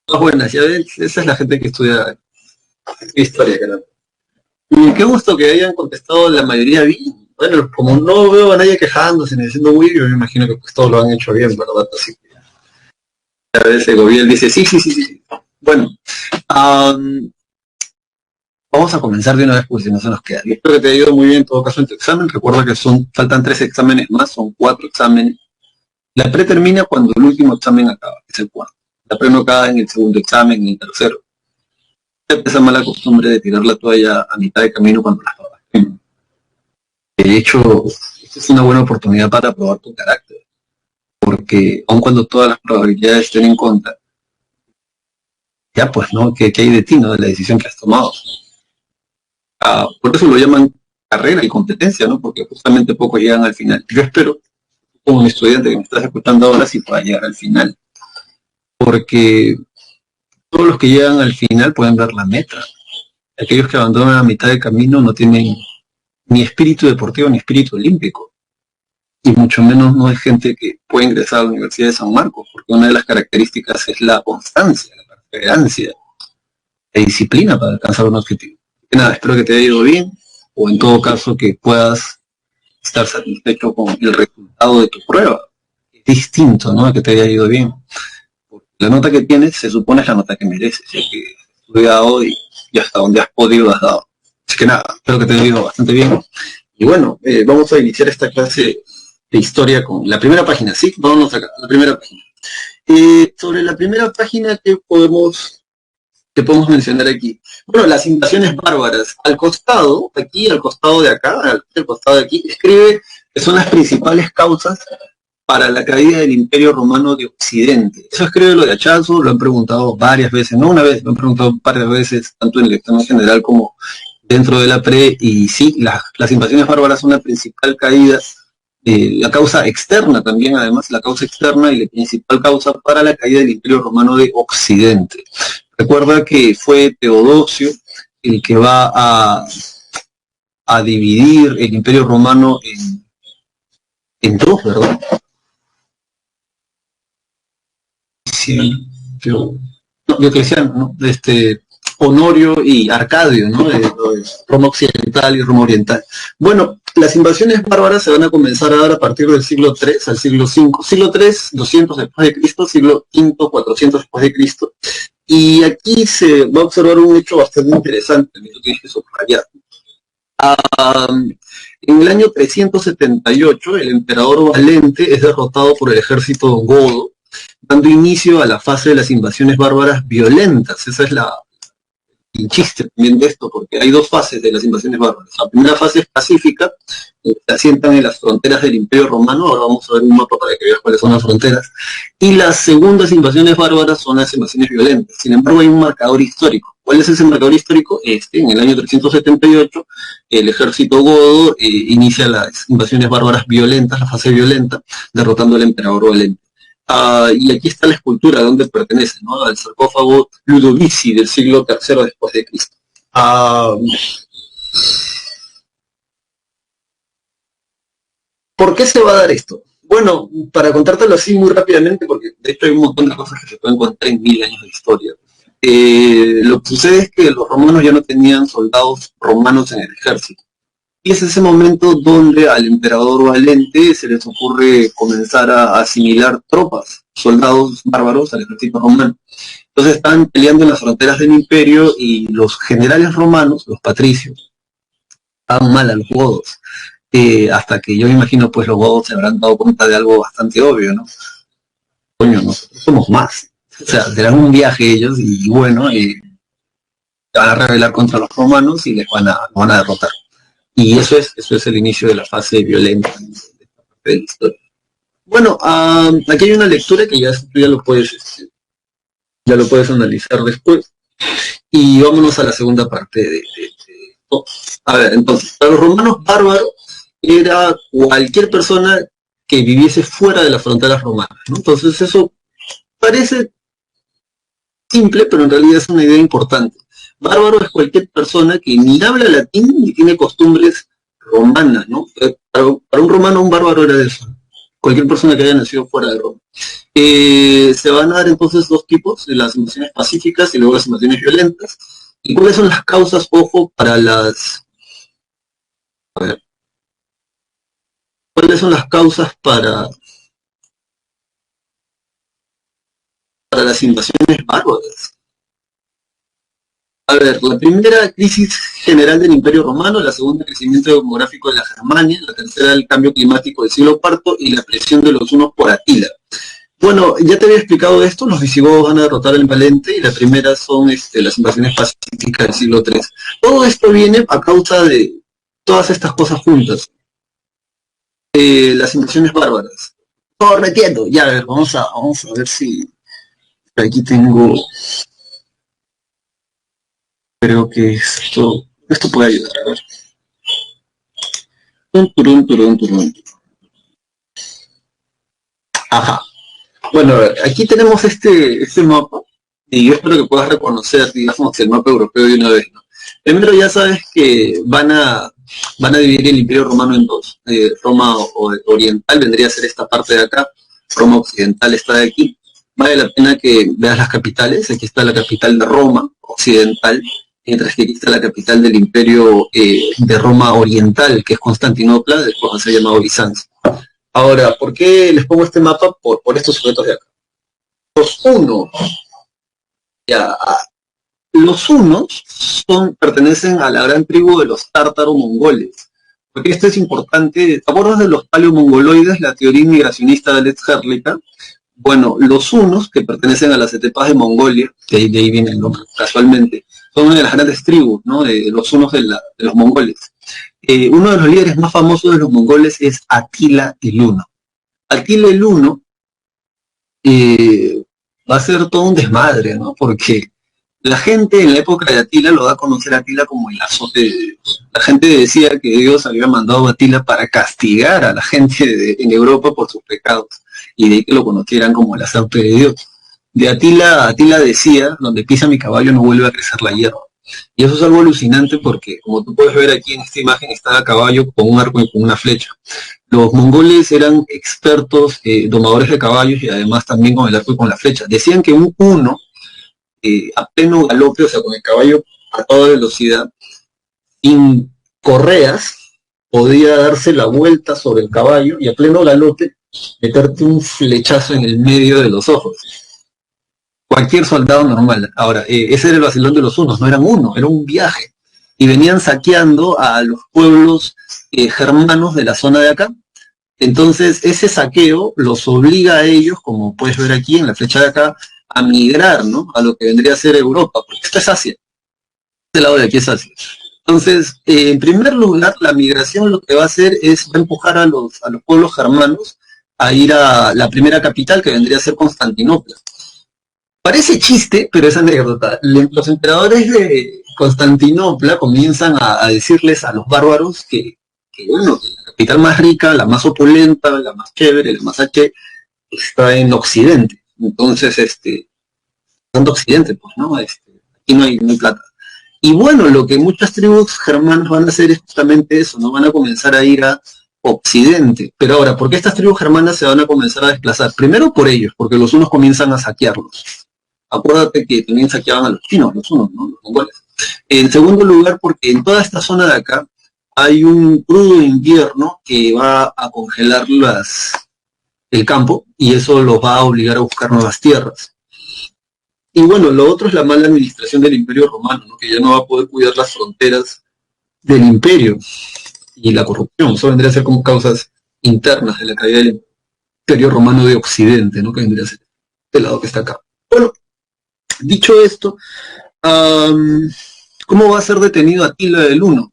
Buenas, ya ves, esa es la gente que estudia historia, caramba. Y qué gusto que hayan contestado la mayoría bien. Bueno, como no veo a nadie quejándose ni diciendo uy, yo me imagino que pues todos lo han hecho bien, ¿verdad? Así que a veces el gobierno dice sí, sí, sí, sí, sí. Bueno, um, vamos a comenzar de una vez porque si no se nos queda. Yo espero que te haya ido muy bien en todo caso en tu examen. Recuerda que faltan 3 exámenes más, son 4 exámenes. La pre termina cuando el último examen acaba, que es el cuarto. La pre no acaba en el segundo examen, en el tercero. Esa mala costumbre de tirar la toalla a mitad de camino cuando las pruebas. De hecho, esta es una buena oportunidad para probar tu carácter, porque aun cuando todas las probabilidades estén en contra, ya pues, ¿no? ¿Qué hay de ti, no? De la decisión que has tomado. Por eso lo llaman carrera y competencia, ¿no? Porque justamente pocos llegan al final. Yo espero, como un estudiante que me estás escuchando ahora, si pueda llegar al final, porque todos los que llegan al final pueden ver la meta. Aquellos que abandonan a mitad de camino no tienen ni espíritu deportivo ni espíritu olímpico. Y mucho menos no es gente que puede ingresar a la Universidad de San Marcos, porque una de las características es la constancia, la perseverancia, la disciplina para alcanzar un objetivo. Y nada, espero que te haya ido bien, o en todo caso que puedas estar satisfecho con el resultado de tu prueba. Es distinto, ¿no? A que te haya ido bien. Porque la nota que tienes se supone es la nota que mereces, ya que has estudiado y hasta donde has podido has dado. Así que nada, espero que te haya ido bastante bien. Y bueno, vamos a iniciar esta clase de historia con la primera página, ¿sí? Vámonos acá, la primera página. Sobre la primera página, ¿qué podemos mencionar aquí? Bueno, las invasiones bárbaras. Al costado, aquí, al costado de acá, al costado de aquí, escribe que son las principales causas para la caída del Imperio Romano de Occidente. Eso escribe lo de Hachazo, lo han preguntado varias veces, no una vez, lo han preguntado varias veces, tanto en el examen general como dentro de la pre, y sí, las invasiones bárbaras son la principal caída, la causa externa también, además, la causa externa y la principal causa para la caída del Imperio Romano de Occidente. Recuerda que fue Teodosio el que va a dividir el Imperio Romano en dos, ¿verdad? Sí, Diocleciano, ¿no? Honorio y Arcadio, ¿no? Roma Occidental y Roma Oriental. Bueno, las invasiones bárbaras se van a comenzar a dar a partir del siglo III al siglo V. Siglo III, 200 después de Cristo, siglo V, 400 después de Cristo. Y aquí se va a observar un hecho bastante interesante, que tú tienes que subrayar. En el año 378, el emperador Valente es derrotado por el ejército godo, dando inicio a la fase de las invasiones bárbaras violentas. Esa es el chiste también de esto, porque hay dos fases de las invasiones bárbaras. La primera fase es pacífica, se asientan en las fronteras del Imperio Romano, ahora vamos a ver un mapa para que veas cuáles son las fronteras, y las segundas invasiones bárbaras son las invasiones violentas. Sin embargo, hay un marcador histórico. ¿Cuál es ese marcador histórico? En el año 378, el ejército godo inicia las invasiones bárbaras violentas, la fase violenta, derrotando al emperador Valente. Y aquí está la escultura de donde pertenece, ¿no? Al sarcófago Ludovici del siglo III después de Cristo. ¿Por qué se va a dar esto? Bueno, para contártelo así muy rápidamente, porque de hecho hay un montón de cosas que se pueden contar en 1000 años de historia. Lo que sucede es que los romanos ya no tenían soldados romanos en el ejército. Y es ese momento donde al emperador Valente se les ocurre comenzar a asimilar tropas, soldados bárbaros al ejército romano. Entonces están peleando en las fronteras del imperio y los generales romanos, los patricios, estaban mal a los godos. Hasta que yo me imagino pues los godos se habrán dado cuenta de algo bastante obvio, ¿no? Coño, nosotros somos más. O sea, serán un viaje ellos y bueno, van a rebelar contra los romanos y les van a derrotar. Y eso es el inicio de la fase violenta de esta parte de la historia. Bueno, aquí hay una lectura que tú ya lo puedes analizar después. Y vámonos a la segunda parte de esto. A ver, entonces, para los romanos bárbaros era cualquier persona que viviese fuera de las fronteras romanas, ¿no? Entonces eso parece simple, pero en realidad es una idea importante. Bárbaro es cualquier persona que ni habla latín ni tiene costumbres romanas, ¿no? Para un romano un bárbaro era eso. cualquier persona que haya nacido fuera de Roma. Se van a dar entonces dos tipos, las invasiones pacíficas y luego las invasiones violentas. ¿Y cuáles son las causas, ojo, para las... A ver, ¿cuáles son las causas para las invasiones bárbaras? A ver, la primera crisis general del Imperio Romano, la segunda el crecimiento demográfico de la Germania, la tercera el cambio climático del siglo IV y la presión de los hunos por Atila. Bueno, ya te había explicado esto, los visigodos van a derrotar el Valente y la primera son las invasiones pacíficas del siglo III. Todo esto viene a causa de todas estas cosas juntas. Las invasiones bárbaras. Todo retiendo. Ya, a ver, vamos a ver si aquí tengo, creo que esto puede ayudar. A ver. Turun. Ajá. Bueno, a ver, aquí tenemos este mapa y yo espero que puedas reconocer, digamos, el mapa europeo de una vez, ¿no? Primero ya sabes que van a dividir el Imperio Romano en dos. Roma Oriental vendría a ser esta parte de acá, Roma Occidental está de aquí. Vale la pena que veas las capitales. Aquí está la capital de Roma Occidental, mientras que aquí está la capital del Imperio de Roma Oriental, que es Constantinopla, después va a ser llamado Bizancio. Ahora, ¿por qué les pongo este mapa? Por estos sujetos de acá. Los hunos, ya, los hunos pertenecen a la gran tribu de los tártaro-mongoles. Porque esto es importante. ¿Te acuerdas de los paleomongoloides, la teoría inmigracionista de Alex Herlicker? Bueno, los hunos, que pertenecen a las estepas de Mongolia, de ahí viene el nombre casualmente, son una de las grandes tribus, ¿no? De los hunos de los mongoles. Uno de los líderes más famosos de los mongoles es Atila el Huno. Atila el Huno va a ser todo un desmadre, ¿no? Porque la gente en la época de Atila lo da a conocer a Atila como el azote de Dios. La gente decía que Dios había mandado a Atila para castigar a la gente en Europa por sus pecados, y de ahí que lo conocieran como el azote de Dios. De Atila decía, donde pisa mi caballo no vuelve a crecer la hierba. Y eso es algo alucinante porque, como tú puedes ver aquí en esta imagen, está a caballo con un arco y con una flecha. Los mongoles eran expertos domadores de caballos y además también con el arco y con la flecha. Decían que un uno, a pleno galope, o sea, con el caballo a toda velocidad, sin correas, podía darse la vuelta sobre el caballo y a pleno galope meterte un flechazo en el medio de los ojos. Cualquier soldado normal. Ahora, ese era el vacilón de los hunos, no eran uno, era un viaje. Y venían saqueando a los pueblos germanos de la zona de acá. Entonces, ese saqueo los obliga a ellos, como puedes ver aquí en la flecha de acá, a migrar, ¿no? A lo que vendría a ser Europa, porque esto es Asia. Este lado de aquí es Asia. Entonces, en primer lugar, la migración lo que va a hacer es empujar a los pueblos germanos a ir a la primera capital, que vendría a ser Constantinopla. Parece chiste, pero es anécdota. Los emperadores de Constantinopla comienzan a decirles a los bárbaros que, bueno, la capital más rica, la más opulenta, la más chévere, la más H, está en Occidente. Entonces, tanto Occidente, pues, ¿no? Aquí no hay plata. Y bueno, lo que muchas tribus germanas van a hacer es justamente eso, ¿no? Van a comenzar a ir a Occidente. Pero ahora, ¿por qué estas tribus germanas se van a comenzar a desplazar? Primero por ellos, porque los unos comienzan a saquearlos. Acuérdate que también saqueaban a los chinos, los unos, ¿no? Los mongoles. En segundo lugar, porque en toda esta zona de acá hay un crudo invierno que va a congelar el campo y eso los va a obligar a buscar nuevas tierras. Y bueno, lo otro es la mala administración del Imperio Romano, ¿no? Que ya no va a poder cuidar las fronteras del imperio y la corrupción. Eso vendría a ser como causas internas de la caída del Imperio Romano de Occidente, ¿no? Que vendría a ser este lado que está acá. Bueno, dicho esto, ¿cómo va a ser detenido Atila el Huno?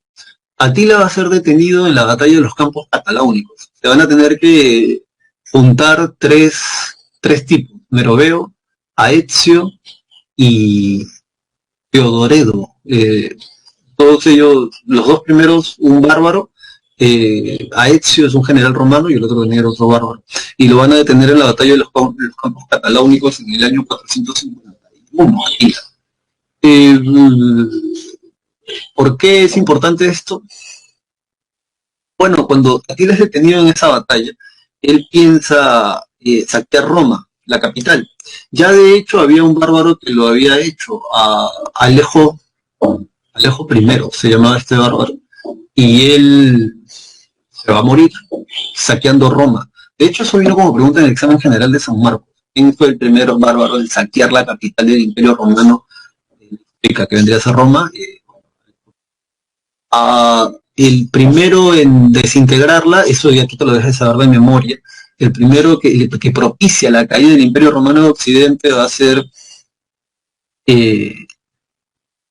Atila va a ser detenido en la batalla de los campos cataláunicos. Se van a tener que juntar tres tipos, Meroveo, Aezio y Teodoredo. Todos ellos, los dos primeros, un bárbaro, Aezio es un general romano y el otro tenía otro bárbaro. Y lo van a detener en la batalla de los campos cataláunicos en el año 451, Atila. ¿Por qué es importante esto? Bueno, cuando Atila es detenido en esa batalla, él piensa saquear Roma, la capital. Ya de hecho había un bárbaro que lo había hecho, Alejo I, se llamaba este bárbaro, y él se va a morir saqueando Roma. De hecho, eso vino como pregunta en el examen general de San Marcos. ¿Quién fue el primer bárbaro en saquear la capital del Imperio Romano, que vendría a ser Roma? El primero en desintegrarla, eso ya tú te lo dejas saber de memoria, el primero que propicia la caída del Imperio Romano de Occidente va a ser eh,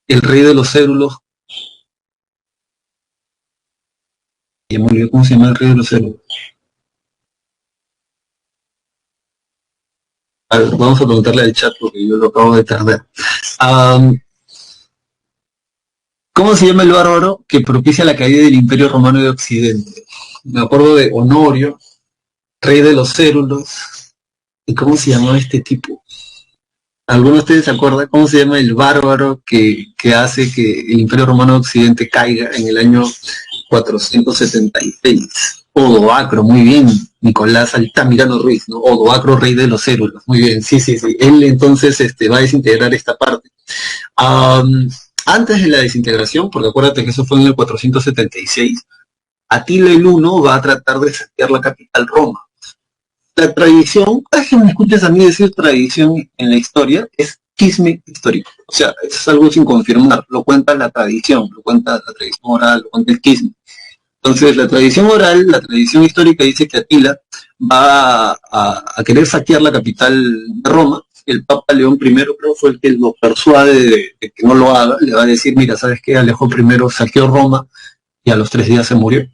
el rey de los cérulos. ¿Cómo se llama el rey de los cérulos? A ver, vamos a preguntarle al chat porque yo lo acabo de tardar. ¿Cómo se llama el bárbaro que propicia la caída del Imperio Romano de Occidente? Me acuerdo de Honorio, rey de los cérulos. ¿Y cómo se llamaba este tipo? ¿Alguno de ustedes se acuerda cómo se llama el bárbaro que hace que el Imperio Romano de Occidente caiga en el año 476? Odoacro, muy bien. Nicolás Altamirano Ruiz, ¿no? Odoacro, rey de los cérulos. Muy bien, sí. Él entonces va a desintegrar esta parte. Antes de la desintegración, porque acuérdate que eso fue en el 476, Atila el Uno va a tratar de saquear la capital Roma. La tradición, cada vez que me escuchas a mí decir tradición en la historia, es chisme histórico. O sea, es algo sin confirmar, lo cuenta la tradición, lo cuenta la tradición oral, lo cuenta el chisme. Entonces, la tradición oral, la tradición histórica dice que Atila va a querer saquear la capital de Roma. El Papa León I creo fue el que lo persuade de que no lo haga. Le va a decir, mira, ¿sabes qué? Alejo I saqueó Roma y a los 3 días se murió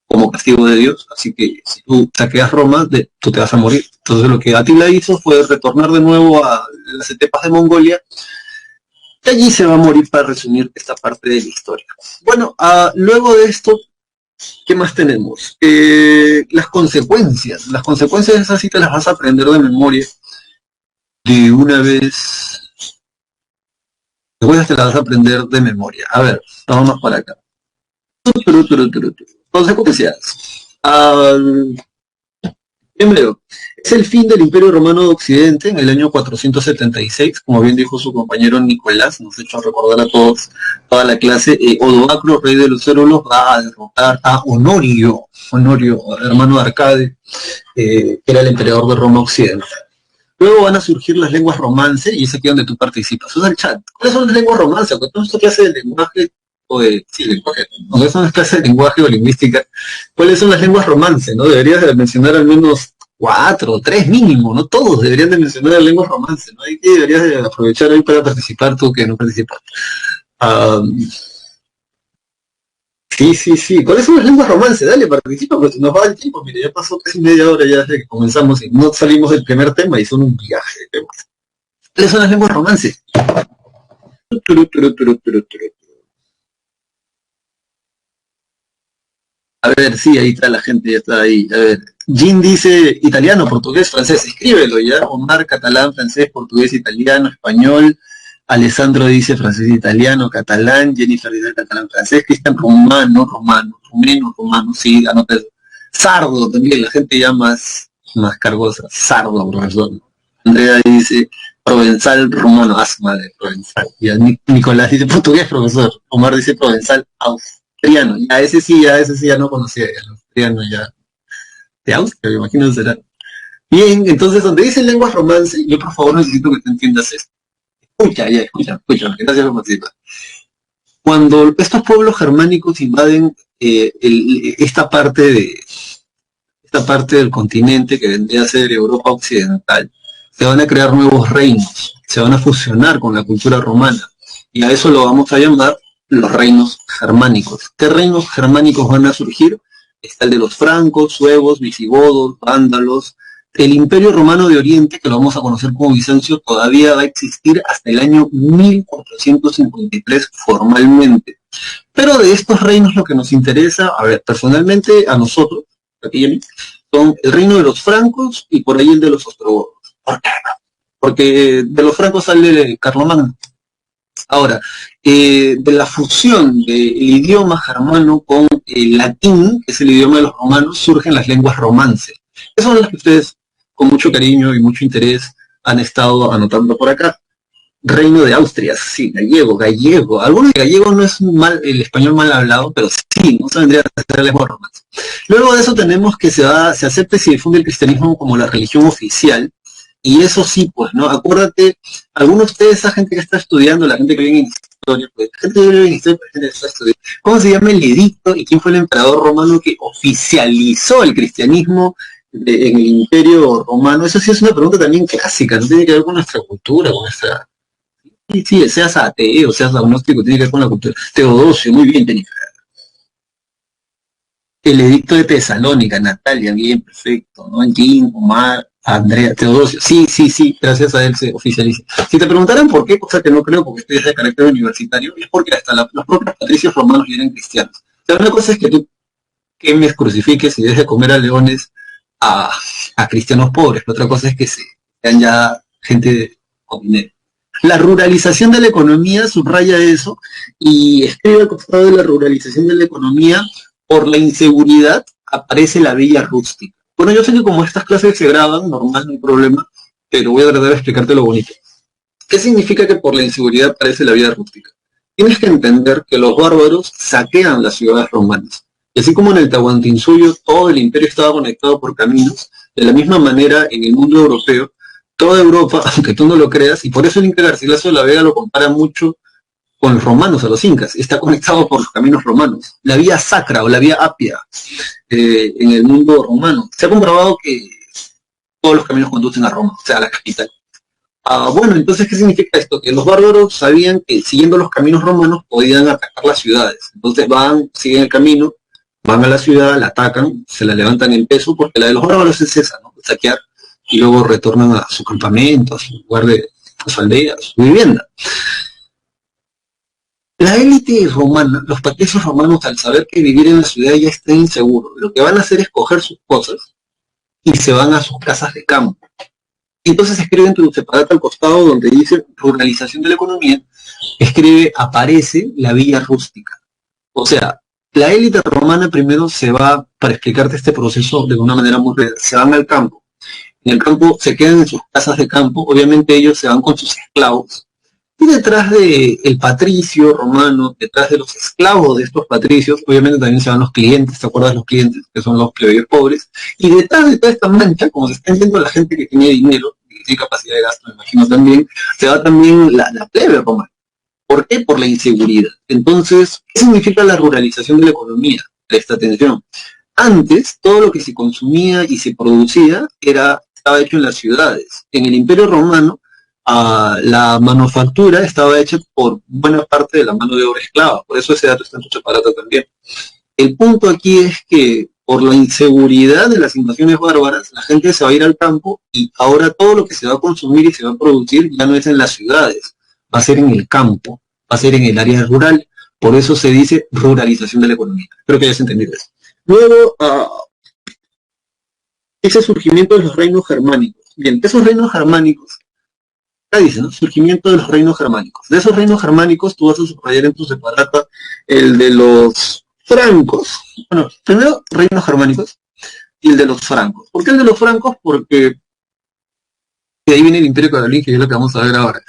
como castigo de Dios. Así que si tú saqueas Roma, tú te vas a morir. Entonces lo que Atila hizo fue retornar de nuevo a las estepas de Mongolia. Y allí se va a morir para resumir esta parte de la historia. Bueno, luego de esto, ¿qué más tenemos? Las consecuencias. Las consecuencias esas sí te las vas a aprender de memoria. De una vez. Después te las vas a aprender de memoria. A ver, vámonos para acá. Consecuencias. Primero, es el fin del Imperio Romano de Occidente en el año 476, como bien dijo su compañero Nicolás, nos ha hecho recordar a todos, toda la clase. Odoacro, rey de los cérulos, va a derrotar a Honorio, hermano de Arcade, que era el emperador de Roma Occidental. Luego van a surgir las lenguas romance, y es aquí donde tú participas. Usa el chat. ¿Cuáles son las lenguas romance? Porque tú esto clase de lenguaje, lenguaje, aunque eso no es clase de lenguaje o lingüística. ¿Cuáles son las lenguas romance? ¿No? Deberías de mencionar al menos 4 o 3 mínimo, ¿no? Todos deberían de mencionar lenguas romance, ¿no? Y que deberías de aprovechar ahí para participar tú que no participas. Sí. ¿Cuáles son las lenguas romance? Dale, participa, porque nos va el tiempo. Mire, ya pasó casi media hora ya desde que comenzamos y no salimos del primer tema y son un viaje de temas. ¿Cuáles son las lenguas romance? A ver, sí, ahí está la gente, ya está ahí. A ver, Jin dice italiano, portugués, francés. Escríbelo ya. Omar, catalán, francés, portugués, italiano, español. Alessandro dice francés, italiano, catalán. Jennifer dice catalán, francés. Cristian, rumeno, sí, anota eso. Sardo también, la gente ya más cargosa. Sardo, profesor. Andrea dice provenzal, rumano, madre, provenzal. Y Nicolás dice portugués, profesor. Omar dice provenzal, austriano. Ya ese sí ya no conocía, ya el austriano ya. De Austria, me imagino será. Bien, entonces donde dice lenguas romance, yo por favor necesito que te entiendas esto. Escucha, gracias por participar. Cuando estos pueblos germánicos invaden esta parte del continente que vendría a ser Europa Occidental, se van a crear nuevos reinos, se van a fusionar con la cultura romana, y a eso lo vamos a llamar los reinos germánicos. ¿Qué reinos germánicos van a surgir? Está el de los francos, suevos, visigodos, vándalos. El Imperio Romano de Oriente, que lo vamos a conocer como Bizancio, todavía va a existir hasta el año 1453 formalmente. Pero de estos reinos lo que nos interesa, a ver, personalmente a nosotros, aquí y a mí, son el reino de los francos y por ahí el de los ostrogodos. ¿Por qué? Porque de los francos sale Carlomagno. Ahora, de la fusión del idioma germano con el latín, que es el idioma de los romanos, surgen las lenguas romance. Esas son las que ustedes, con mucho cariño y mucho interés, han estado anotando por acá. Reino de Austria, sí, gallego. Algunos de gallego no es mal, el español mal hablado, pero sí, no se vendría a hacer lengua romana. Luego de eso tenemos que se acepta y se difunde el cristianismo como la religión oficial, y eso sí, pues, ¿no? Acuérdate, algunos de ustedes, esa gente que está estudiando, la gente que vive en historia, pues, la gente que vive en historia, la gente que está estudiando, ¿cómo se llama el edicto y quién fue el emperador romano que oficializó el cristianismo en el imperio romano? Eso sí es una pregunta también clásica, no tiene que ver con nuestra cultura, con nuestra... Sí, sí, seas ateo, seas agnóstico, tiene que ver con la cultura. Teodosio, muy bien, Jennifer. El edicto de Tesalónica, Natalia, bien, perfecto, ¿no? Jim, Omar, Andrea, Teodosio, sí, sí, sí, gracias a él se oficializa. Si te preguntaran por qué, cosa que no creo porque estoy de carácter universitario, es porque hasta los propios patricios romanos ya eran cristianos. O sea, una cosa es que tú quemes, crucifiques y dejes de comer a leones a, a cristianos pobres, la otra cosa es que sean ya gente con dinero. La ruralización de la economía subraya eso y escribe al costado de la ruralización de la economía: por la inseguridad aparece la villa rústica. Bueno, yo sé que como estas clases se graban, normal, no hay problema, pero voy a tratar de explicarte lo bonito. ¿Qué significa que por la inseguridad aparece la villa rústica? Tienes que entender que los bárbaros saquean las ciudades romanas. Y así como en el Tahuantinsuyo todo el imperio estaba conectado por caminos, de la misma manera en el mundo europeo, toda Europa, aunque tú no lo creas, y por eso el Inca Garcilaso de la Vega lo compara mucho con los romanos, a los incas, está conectado por los caminos romanos. La vía sacra o la vía apia en el mundo romano. Se ha comprobado que todos los caminos conducen a Roma, o sea, a la capital. Bueno, entonces, ¿qué significa esto? Que los bárbaros sabían que siguiendo los caminos romanos podían atacar las ciudades. Entonces siguen el camino, van a la ciudad, la atacan, se la levantan en peso, porque la de los bárbaros es esa, ¿no? Saquear, y luego retornan a su campamento, a su lugar a su aldea, a su vivienda. La élite romana, los patricios romanos, al saber que vivir en la ciudad ya está inseguro, lo que van a hacer es coger sus cosas y se van a sus casas de campo. Entonces escriben tu separata al costado donde dice ruralización de la economía, escribe aparece la villa rústica. O sea, la élite romana primero se va, para explicarte este proceso de una manera muy real, se van al campo. En el campo se quedan en sus casas de campo, obviamente ellos se van con sus esclavos. Y detrás del patricio romano, detrás de los esclavos de estos patricios, obviamente también se van los clientes, ¿te acuerdas de los clientes? Que son los plebeyos pobres. Y detrás de toda esta mancha, como se está viendo la gente que tiene dinero, y tiene capacidad de gasto, me imagino también, se va también la plebe romana. ¿Por qué? Por la inseguridad. Entonces, ¿qué significa la ruralización de la economía? Presta atención. Antes, todo lo que se consumía y se producía estaba hecho en las ciudades. En el Imperio Romano, la manufactura estaba hecha por buena parte de la mano de obra esclava, por eso ese dato está en tu separata también. El punto aquí es que por la inseguridad de las invasiones bárbaras, la gente se va a ir al campo y ahora todo lo que se va a consumir y se va a producir ya no es en las ciudades, va a ser en el campo, va a ser en el área rural, por eso se dice ruralización de la economía. Espero que hayas entendido eso. Luego, ese surgimiento de los reinos germánicos. Bien, esos reinos germánicos dice, ¿no? Surgimiento de los reinos germánicos. De esos reinos germánicos tú vas a subrayar en tu separata el de los francos. Bueno, primero reinos germánicos y el de los francos. ¿Por qué el de los francos? Porque de ahí viene el imperio carolingio, que es lo que vamos a ver ahora.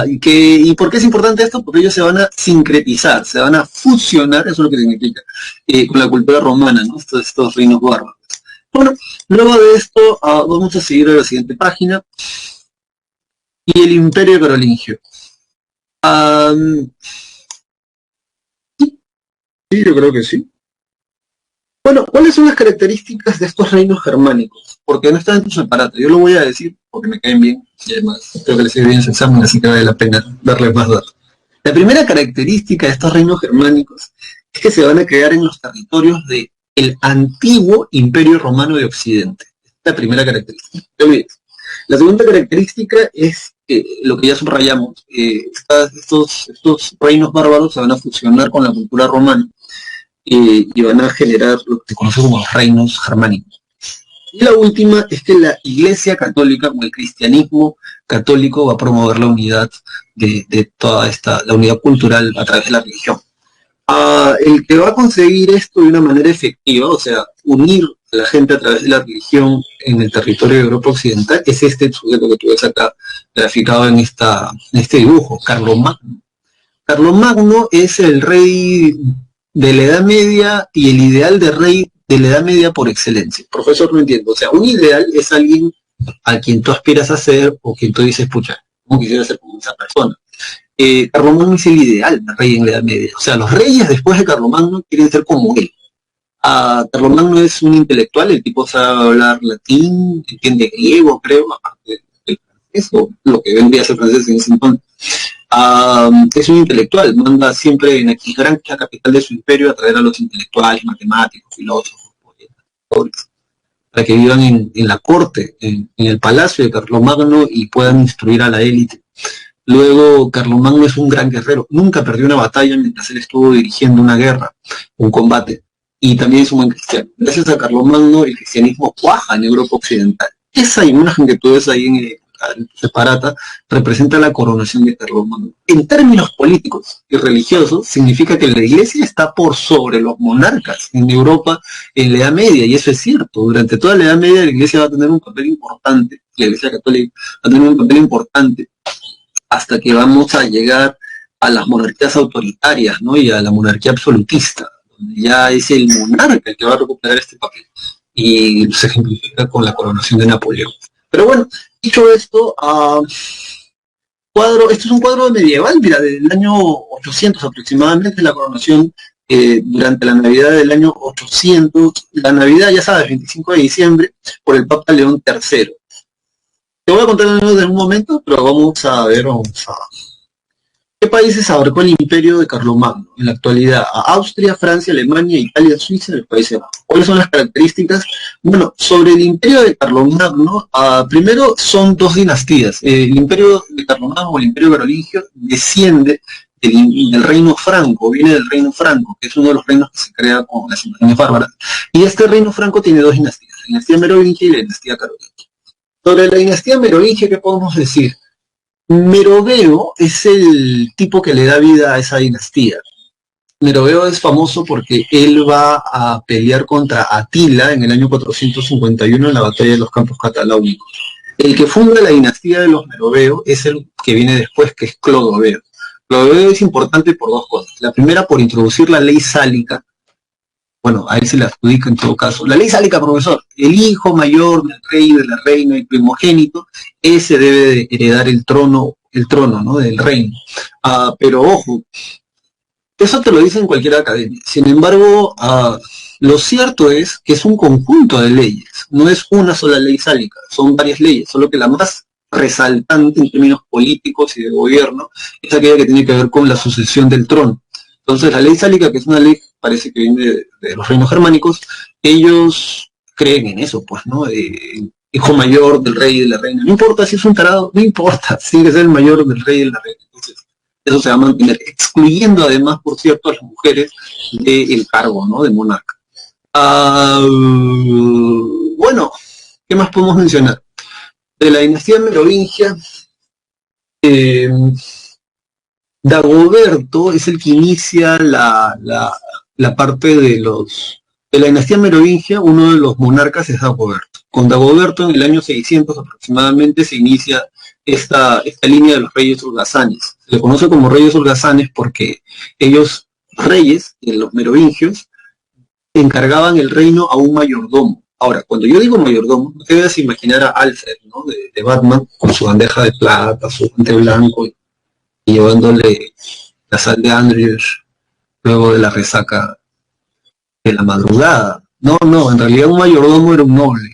¿Y por qué es importante esto? Porque ellos se van a sincretizar, se van a fusionar, eso es lo que significa, con la cultura romana, ¿no? Estos reinos bárbaros. Bueno, luego de esto vamos a seguir a la siguiente página. Y el imperio carolingio. Sí, yo creo que sí. Bueno, ¿cuáles son las características de estos reinos germánicos? Porque no están en tu separata. Yo lo voy a decir porque me caen bien. Y además, creo que les sirve bien su examen, así que vale la pena darles más datos. La primera característica de estos reinos germánicos es que se van a crear en los territorios del antiguo Imperio Romano de Occidente. Esta es la primera característica. La segunda característica es lo que ya subrayamos, estos reinos bárbaros se van a fusionar con la cultura romana y van a generar lo que se conoce como los reinos germánicos. Y la última es que la Iglesia Católica o el cristianismo católico va a promover la unidad de toda la unidad cultural a través de la religión. El que va a conseguir esto de una manera efectiva, o sea, unir a la gente a través de la religión en el territorio de Europa Occidental, es este sujeto que tú ves acá graficado en este dibujo, Carlomagno. Carlomagno es el rey de la Edad Media y el ideal de rey de la Edad Media por excelencia. Profesor, no entiendo. O sea, un ideal es alguien a quien tú aspiras a ser o quien tú dices, pucha, ¿cómo quisiera ser como esa persona? Carlomagno es el ideal de rey en la Edad Media. O sea, los reyes después de Carlomagno quieren ser como él. Carlomagno es un intelectual, el tipo sabe hablar latín, entiende griego, creo, aparte del francés, o lo que vendría a ser francés en ese entonces. Es un intelectual, manda siempre en Aquisgrán, que es la capital de su imperio, a traer a los intelectuales, matemáticos, filósofos, poetas, para que vivan en la corte, en el palacio de Carlomagno y puedan instruir a la élite. Luego, Carlomagno es un gran guerrero, nunca perdió una batalla mientras él estuvo dirigiendo una guerra, un combate, y también es un buen cristiano. Gracias a Carlomagno, el cristianismo cuaja en Europa Occidental. Esa imagen que tú ves ahí en el separata representa la coronación de Carlomagno. En términos políticos y religiosos, significa que la iglesia está por sobre los monarcas en Europa en la Edad Media, y eso es cierto. Durante toda la Edad Media la iglesia va a tener un papel importante, la iglesia católica va a tener un papel importante hasta que vamos a llegar a las monarquías autoritarias, ¿no? Y a la monarquía absolutista, donde ya es el monarca el que va a recuperar este papel. Y se ejemplifica con la coronación de Napoleón. Pero bueno, dicho esto, esto es un cuadro medieval, mira, del año 800 aproximadamente, la coronación durante la Navidad del año 800, la Navidad, ya sabes, 25 de diciembre, por el Papa León III. Te voy a contar en un momento, pero vamos a ver, ¿qué países abarcó el imperio de Carlomagno en la actualidad? A Austria, Francia, Alemania, Italia, Suiza y los Países Bajos. ¿Cuáles son las características? Bueno, sobre el imperio de Carlomagno, primero son dos dinastías. El imperio de Carlomagno o el imperio carolingio desciende del reino franco, viene del reino franco, que es uno de los reinos que se crea con las invasiones bárbaras. Y este reino franco tiene dos dinastías, la dinastía merovingia y la dinastía carolingia. Sobre la dinastía merovingia, ¿qué podemos decir? Meroveo es el tipo que le da vida a esa dinastía. Meroveo es famoso porque él va a pelear contra Atila en el año 451 en la batalla de los Campos Cataláunicos. El que funda la dinastía de los Meroveos es el que viene después, que es Clodoveo. Clodoveo es importante por dos cosas. La primera, por introducir la ley sálica. Bueno, a él se le adjudica en todo caso. La ley sálica, profesor, el hijo mayor del rey, de la reina, el primogénito, ese debe de heredar el trono, ¿no? Del reino. Pero ojo, eso te lo dice en cualquier academia. Sin embargo, lo cierto es que es un conjunto de leyes, no es una sola ley sálica, son varias leyes, solo que la más resaltante en términos políticos y de gobierno es aquella que tiene que ver con la sucesión del trono. Entonces, la ley sálica, que es una ley, parece que viene de los reinos germánicos, ellos creen en eso, pues, ¿no? Hijo mayor del rey y de la reina. No importa si es un tarado, no importa, sigue ser el mayor del rey y de la reina. Entonces, eso se va a mantener, excluyendo además, por cierto, a las mujeres del cargo, ¿no? De monarca. Bueno, ¿qué más podemos mencionar? De la dinastía merovingia, Dagoberto es el que inicia la parte de la dinastía merovingia. Uno de los monarcas es Dagoberto. Con Dagoberto en el año 600 aproximadamente se inicia esta línea de los reyes holgazanes. Se le conoce como reyes holgazanes porque ellos, reyes, los merovingios, encargaban el reino a un mayordomo. Ahora, cuando yo digo mayordomo, no te debes imaginar a Alfred, ¿no? De Batman, con su bandeja de plata, su guante blanco, y llevándole la sal de Andrews luego de la resaca de la madrugada. No, en realidad un mayordomo era un noble.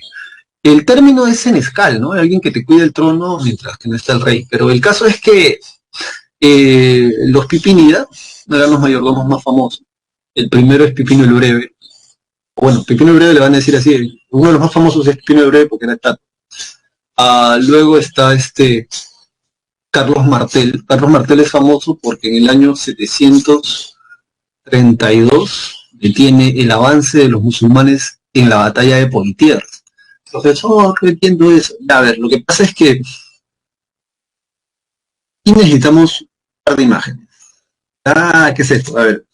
El término es senescal, ¿no? Alguien que te cuida el trono mientras que no está el rey. Pero el caso es que los Pipinida eran los mayordomos más famosos. El primero es Pipino el Breve. Bueno, Pipino el Breve le van a decir así. Uno de los más famosos es Pipino el Breve porque era estatua. Luego está Carlos Martel. Carlos Martel es famoso porque en el año 732 detiene el avance de los musulmanes en la batalla de Poitiers. Profesor, no entiendo eso. A ver, lo que pasa es que aquí necesitamos un par de imágenes. ¿Qué es esto? A ver.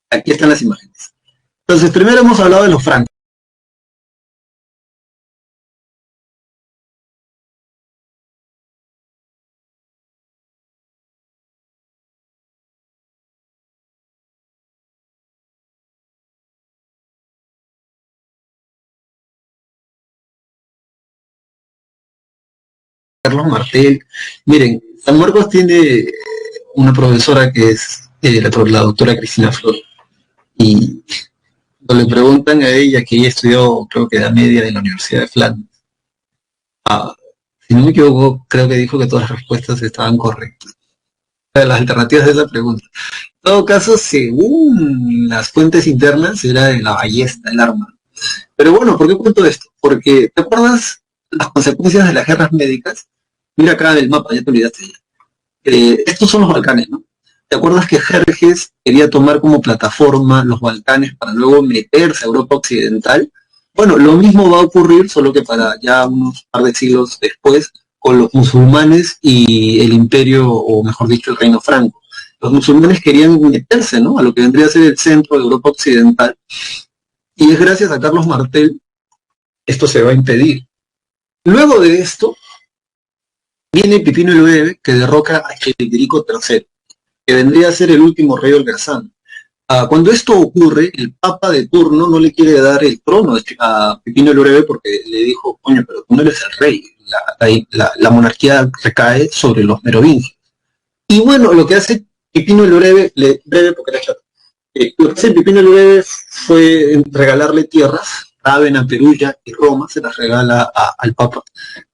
Aquí están las imágenes. Entonces, primero hemos hablado de los francos. Carlos Martel. Miren, San Marcos tiene una profesora que es la doctora Cristina Flor. Y cuando le preguntan a ella, que ella estudió, creo que la media de la Universidad de Flandes, si no me equivoco, creo que dijo que todas las respuestas estaban correctas. O sea, las alternativas de esa pregunta. En todo caso, según las fuentes internas, era de la ballesta, el arma. Pero bueno, ¿por qué cuento esto? Porque, ¿te acuerdas las consecuencias de las guerras médicas? Mira acá en el mapa, ya te olvidaste ya. Estos son los Balcanes, ¿no? ¿Te acuerdas que Jerjes quería tomar como plataforma los Balcanes para luego meterse a Europa Occidental? Bueno, lo mismo va a ocurrir, solo que para ya unos par de siglos después, con los musulmanes y el imperio, o mejor dicho, el reino franco. Los musulmanes querían meterse, ¿no?, a lo que vendría a ser el centro de Europa Occidental, y es gracias a Carlos Martel esto se va a impedir. Luego de esto, viene Pipino el Breve, que derroca a Childerico III, que vendría a ser el último rey holgazán. Cuando esto ocurre, el papa de turno no le quiere dar el trono a Pipino el Breve porque le dijo, coño, pero tú no eres el rey, la monarquía recae sobre los merovingios. Y bueno, lo que hace Pipino el Breve, breve porque era chato, lo que hace Pipino el Breve fue regalarle tierras, Rávena, Perugia y Roma, se las regala al papa,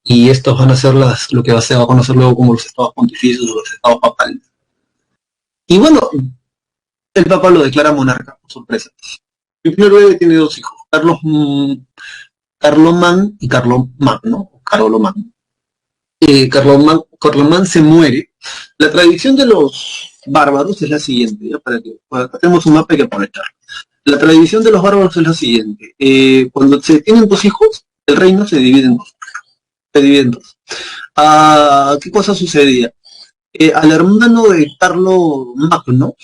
y estos van a ser lo que se va a conocer luego como los estados pontificios o los estados papales. Y bueno, el papa lo declara monarca, por sorpresa. Pipino el Breve tiene dos hijos, Carlomán y Carlomagno, Carlomagno. Carlomán se muere. La tradición de los bárbaros es la siguiente, ¿ya? Para que acá tenemos un mapa, hay que aprovechar. La tradición de los bárbaros es la siguiente. Cuando se tienen dos hijos, el reino se divide en dos. ¿Qué cosa sucedía? Al hermano de Carlomagno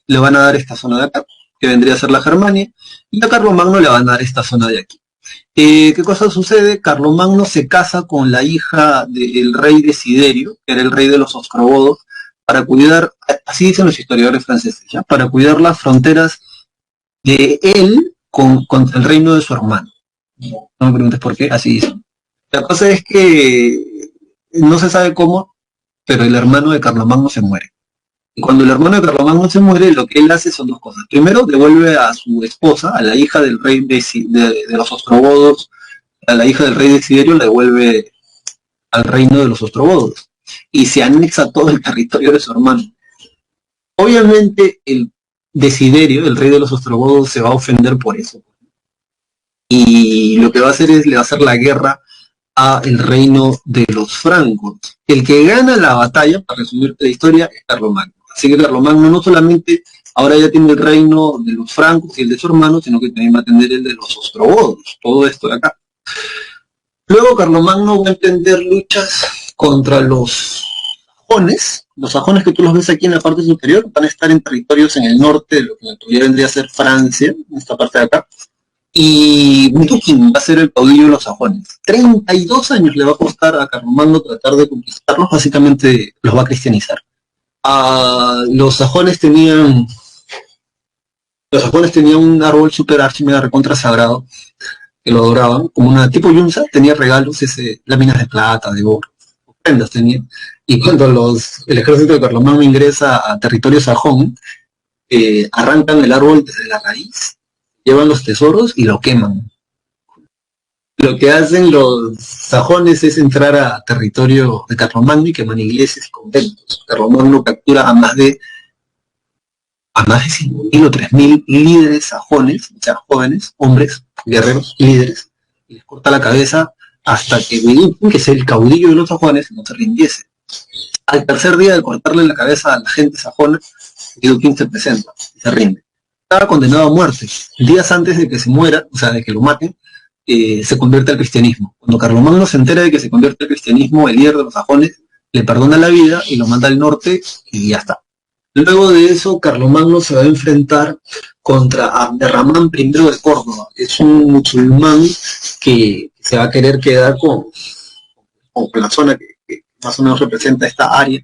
le van a dar esta zona de acá, que vendría a ser la Germania, y a Carlomagno le van a dar esta zona de aquí. ¿Qué cosa sucede? Carlomagno se casa con la hija del rey Desiderio, que era el rey de los ostrogodos, para cuidar, así dicen los historiadores franceses, ¿ya?, para cuidar las fronteras de él contra el reino de su hermano. No me preguntes por qué, así dicen. La cosa es que no se sabe cómo, pero el hermano de Carlomagno se muere. Y cuando el hermano de Carlomagno se muere, lo que él hace son dos cosas. Primero, devuelve a su esposa, a la hija del rey de los ostrogodos, a la hija del rey Desiderio, la devuelve al reino de los ostrogodos. Y se anexa todo el territorio de su hermano. Obviamente, el Desiderio, el rey de los ostrogodos, se va a ofender por eso. Y lo que va a hacer es, le va a hacer la guerra a el reino de los francos. El que gana la batalla, para resumirte la historia, es Carlomagno. Así que Carlomagno no solamente ahora ya tiene el reino de los francos y el de su hermano, sino que también va a tener el de los ostrogodos, todo esto de acá. Luego Carlomagno va a emprender luchas contra los sajones que tú los ves aquí en la parte superior, van a estar en territorios en el norte de lo que todavía vendría a ser Francia, en esta parte de acá, y Widukind va a ser el caudillo de los sajones. 32 años le va a costar a Carlomagno tratar de conquistarlos, básicamente los va a cristianizar. Los sajones tenían un árbol super archimega recontra sagrado, que lo adoraban, como una tipo yunza, tenía regalos, láminas de plata, de oro, ofrendas tenía. Y cuando el ejército de Carlomagno ingresa a territorio sajón, arrancan el árbol desde la raíz, llevan los tesoros y lo queman. Lo que hacen los sajones es entrar a territorio de Carlomagno y queman iglesias y conventos. Carlomagno captura a más de 5.000 o 3.000 líderes sajones, o sea, jóvenes, hombres, guerreros, líderes, y les corta la cabeza hasta que Widukind, que es el caudillo de los sajones, no se rindiese. Al tercer día de cortarle la cabeza a la gente sajona, Widukind se presenta y se rinde. Estaba condenado a muerte. Días antes de que se muera, o sea, de que lo maten, se convierte al cristianismo. Cuando Carlomagno se entera de que se convierte al cristianismo, el líder de los sajones le perdona la vida y lo manda al norte y ya está. Luego de eso, Carlomagno se va a enfrentar contra Abderramán I de Córdoba. Es un musulmán que se va a querer quedar con la zona que más o menos representa esta área.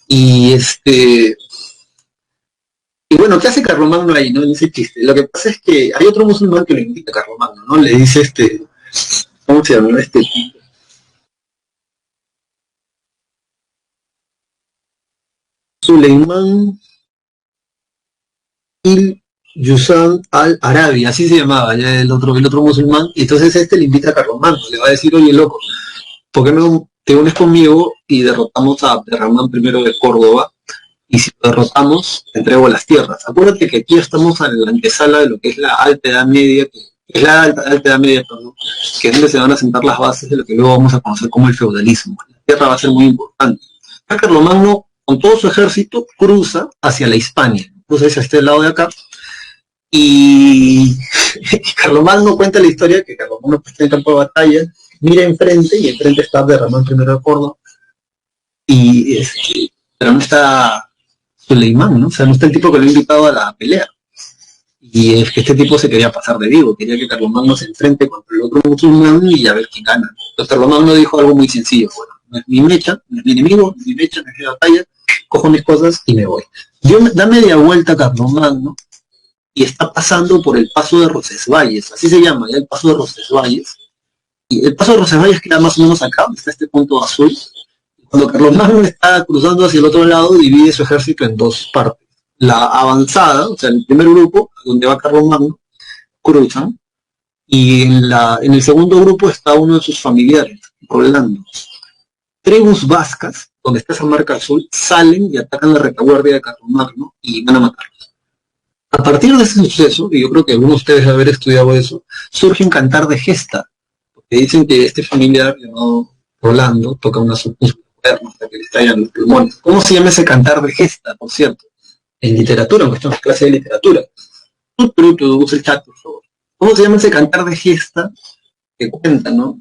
Y y bueno, ¿qué hace Carlomagno ahí, no? En ese chiste. Lo que pasa es que hay otro musulmán que lo invita a Carlomagno, ¿no? Le dice ¿cómo se llama este tipo? Suleimán il Yusan al-Arabi, así se llamaba ya el otro musulmán, y entonces le invita a Carlomagno, le va a decir, oye loco, ¿por qué no te unes conmigo y derrotamos a Abderramán I de Córdoba? Y si lo derrotamos, te entrego las tierras. Acuérdate que aquí estamos en la antesala de lo que es la Alta Edad Media, que es la alta Edad Media, perdón, que es donde se van a sentar las bases de lo que luego vamos a conocer como el feudalismo. La tierra va a ser muy importante. Carlomagno, con todo su ejército, cruza hacia la Hispania, cruza hacia este lado de acá, y Carlomagno cuenta la historia que Carlomagno está en el campo de batalla, mira enfrente, y enfrente está Abderramán I de Córdoba, y pero no está Suleimán, ¿no? O sea, no está el tipo que lo ha invitado a la pelea. Y es que este tipo se quería pasar de vivo, quería que Carlomagno se enfrente contra el otro musulmán y a ver quién gana. Entonces Carlomagno dijo algo muy sencillo, bueno, no es mi mecha, no es mi enemigo, no es mi mecha, no es mi batalla, cojo mis cosas y me voy. Da media vuelta a Carlomagno y está pasando por el paso de Roncesvalles, así se llama, ya el paso de Roncesvalles. Y el paso de Roncesvalles queda más o menos acá, donde está este punto azul. Cuando Carlomagno está cruzando hacia el otro lado, divide su ejército en dos partes. La avanzada, o sea, el primer grupo, donde va Carlomagno, cruzan, y en el segundo grupo está uno de sus familiares, Rolando. Tribus vascas, donde está esa marca azul, salen y atacan la retaguardia de Carlomagno y van a matarlos. A partir de ese suceso, y yo creo que algunos de ustedes deben haber estudiado eso, surge un cantar de gesta, porque dicen que este familiar llamado Rolando toca una hasta que le estallan los pulmones. ¿Cómo se llama ese cantar de gesta, por cierto? En literatura, en cuestión de clase de literatura. Usa el chat, por favor. ¿Cómo se llama ese cantar de gesta que cuenta, ¿no?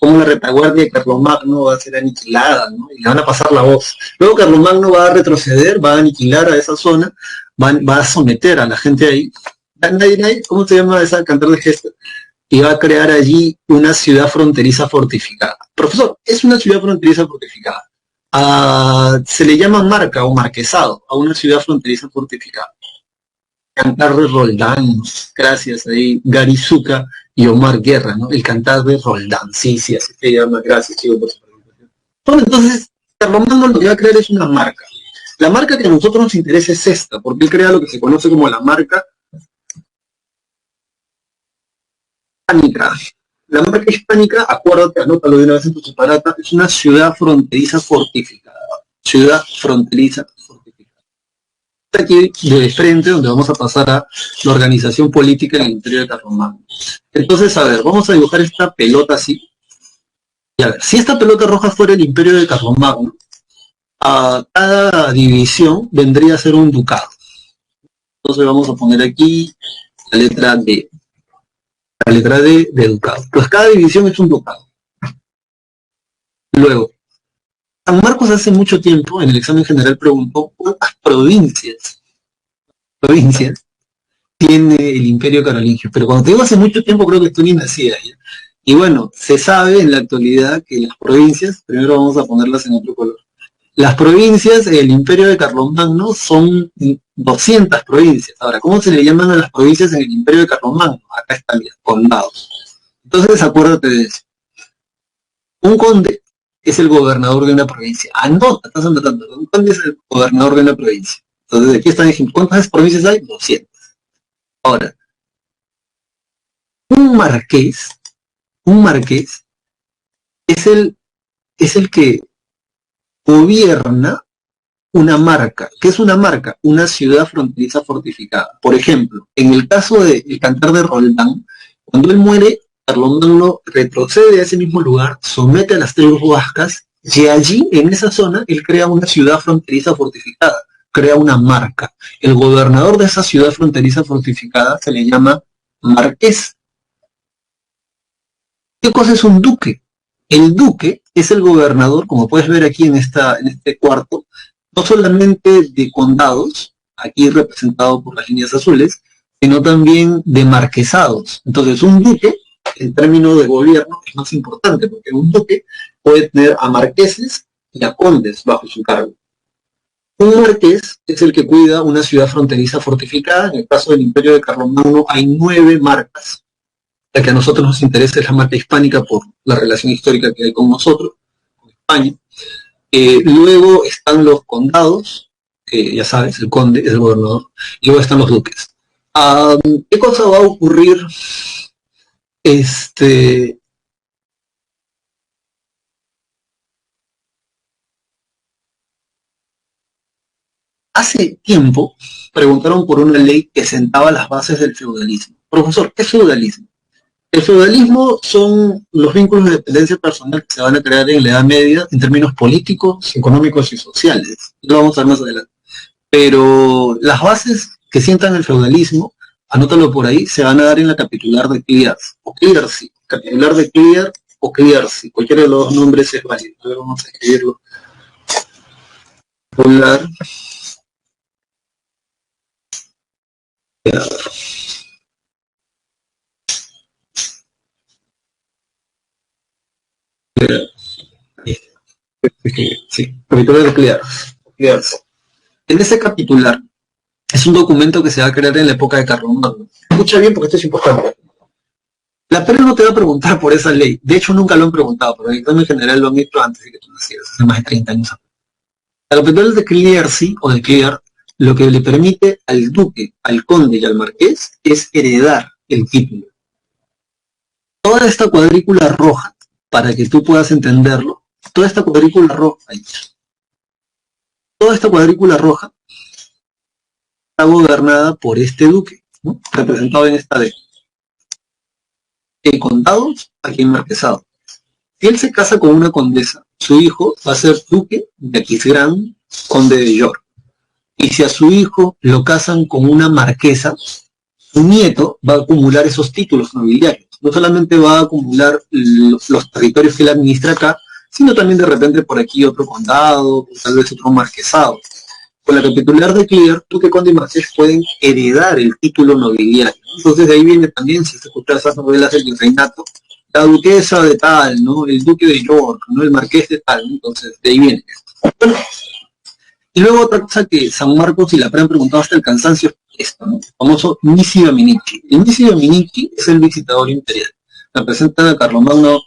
Cómo la retaguardia de Carlomagno va a ser aniquilada, ¿no? Y le van a pasar la voz. Luego Carlomagno va a retroceder, va a aniquilar a esa zona, va a someter a la gente ahí. ¿Cómo se llama ese cantar de gesta? Y va a crear allí una ciudad fronteriza fortificada. Profesor, es una ciudad fronteriza fortificada. Se le llama marca o marquesado a una ciudad fronteriza fortificada. Cantar de Roldán, gracias ahí, Garizuca y Omar Guerra, ¿no? El cantar de Roldán, sí, así se llama, gracias chicos por su presentación. Bueno, entonces, Carlomagno lo que va a crear es una marca. La marca que a nosotros nos interesa es esta, porque él crea lo que se conoce como la marca hispánica. La marca hispánica, acuérdate, anótalo de una vez en tu separata, es una ciudad fronteriza fortificada. Ciudad fronteriza fortificada. Aquí de frente, donde vamos a pasar a la organización política en el Imperio de Carlomagno. Entonces, a ver, vamos a dibujar esta pelota así. Y a ver, si esta pelota roja fuera el Imperio de Carlomagno, a cada división vendría a ser un ducado. Entonces vamos a poner aquí la letra D. La letra D de ducado. Pues cada división es un ducado. Luego, San Marcos hace mucho tiempo en el examen general preguntó cuántas provincias tiene el Imperio Carolingio. Pero cuando te digo hace mucho tiempo creo que tú ni nacías ya. Y bueno, se sabe en la actualidad que las provincias, primero vamos a ponerlas en otro color. Las provincias del Imperio de Carlomagno son 200 provincias. Ahora, ¿cómo se le llaman a las provincias en el Imperio de Carlomagno? Acá están, mira, condados. Entonces, acuérdate de eso. Un conde es el gobernador de una provincia. Anota, estás anotando. Un conde es el gobernador de una provincia. Entonces, aquí están diciendo, ¿cuántas provincias hay? 200. Ahora, un marqués es el que gobierna una marca. ¿Qué es una marca? Una ciudad fronteriza fortificada. Por ejemplo, en el caso del cantar de Roldán, cuando él muere, Carlomagno retrocede a ese mismo lugar, somete a las tribus vascas, y allí, en esa zona, él crea una ciudad fronteriza fortificada, crea una marca. El gobernador de esa ciudad fronteriza fortificada se le llama marqués. ¿Qué cosa es un duque? El duque es el gobernador, como puedes ver aquí en este cuarto, no solamente de condados, aquí representado por las líneas azules, sino también de marquesados. Entonces, un duque, en términos de gobierno, es más importante, porque un duque puede tener a marqueses y a condes bajo su cargo. Un marqués es el que cuida una ciudad fronteriza fortificada. En el caso del Imperio de Carlomagno hay 9 marcas. La que a nosotros nos interesa es la marca hispánica por la relación histórica que hay con nosotros, con España. Luego están los condados, que ya sabes, el conde es el gobernador, y luego están los duques. ¿Qué cosa va a ocurrir? Hace tiempo preguntaron por una ley que sentaba las bases del feudalismo. Profesor, ¿qué es feudalismo? El feudalismo son los vínculos de dependencia personal que se van a crear en la Edad Media en términos políticos, económicos y sociales. Lo vamos a ver más adelante. Pero las bases que sientan el feudalismo, anótalo por ahí, se van a dar en la capitular de Clears, o Clearsy, capitular de Clear o Clearsy, cualquiera de los dos nombres es válido. A ver, vamos a escribirlo. Capitular. Sí, capitular de Clears. En ese capitular es un documento que se va a crear en la época de Carlomagno. Escucha bien porque esto es importante. La PERO no te va a preguntar por esa ley. De hecho, nunca lo han preguntado, pero el examen general lo han hecho antes de que tú nacieras, hace más de 30 años. La capital de Clearsy o de Clear, lo que le permite al duque, al conde y al marqués es heredar el título. Toda esta cuadrícula roja, para que tú puedas entenderlo, toda esta cuadrícula roja está gobernada por este duque, ¿no? Representado en esta D. En condados, aquí en marquesado. Si él se casa con una condesa, su hijo va a ser duque de Aquisgrán, conde de York. Y si a su hijo lo casan con una marquesa, su nieto va a acumular esos títulos nobiliarios. No solamente va a acumular los territorios que él administra acá, sino también de repente por aquí otro condado, tal vez otro marquesado. Con la capitular de Clear, duque, conde y marqués pueden heredar el título nobiliario. Entonces de ahí viene también, si se escucha esas novelas del virreinato, la duquesa de tal, ¿no? El duque de York, ¿no? El marqués de tal, ¿no? Entonces de ahí viene. Bueno, y luego otra cosa que San Marcos y la PRE han preguntado hasta el cansancio es esto, ¿no? El famoso Nisi Dominici. El Nisi Dominici es el visitador imperial. Representan a Carlomagno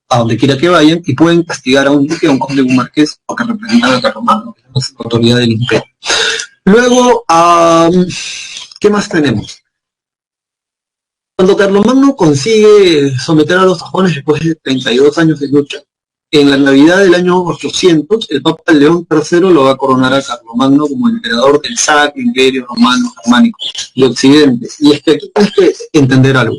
a donde quiera que vayan y pueden castigar a un duque, a un conde, a un marqués, o que representan a Carlomagno, que es la autoridad del imperio. Luego, ¿qué más tenemos? Cuando Carlomagno consigue someter a los sajones después de 32 años de lucha, en la Navidad del año 800, el Papa León III lo va a coronar a Carlomagno como emperador del Sacro Imperio Romano Germánico de Occidente. Y es que aquí tienes que entender algo.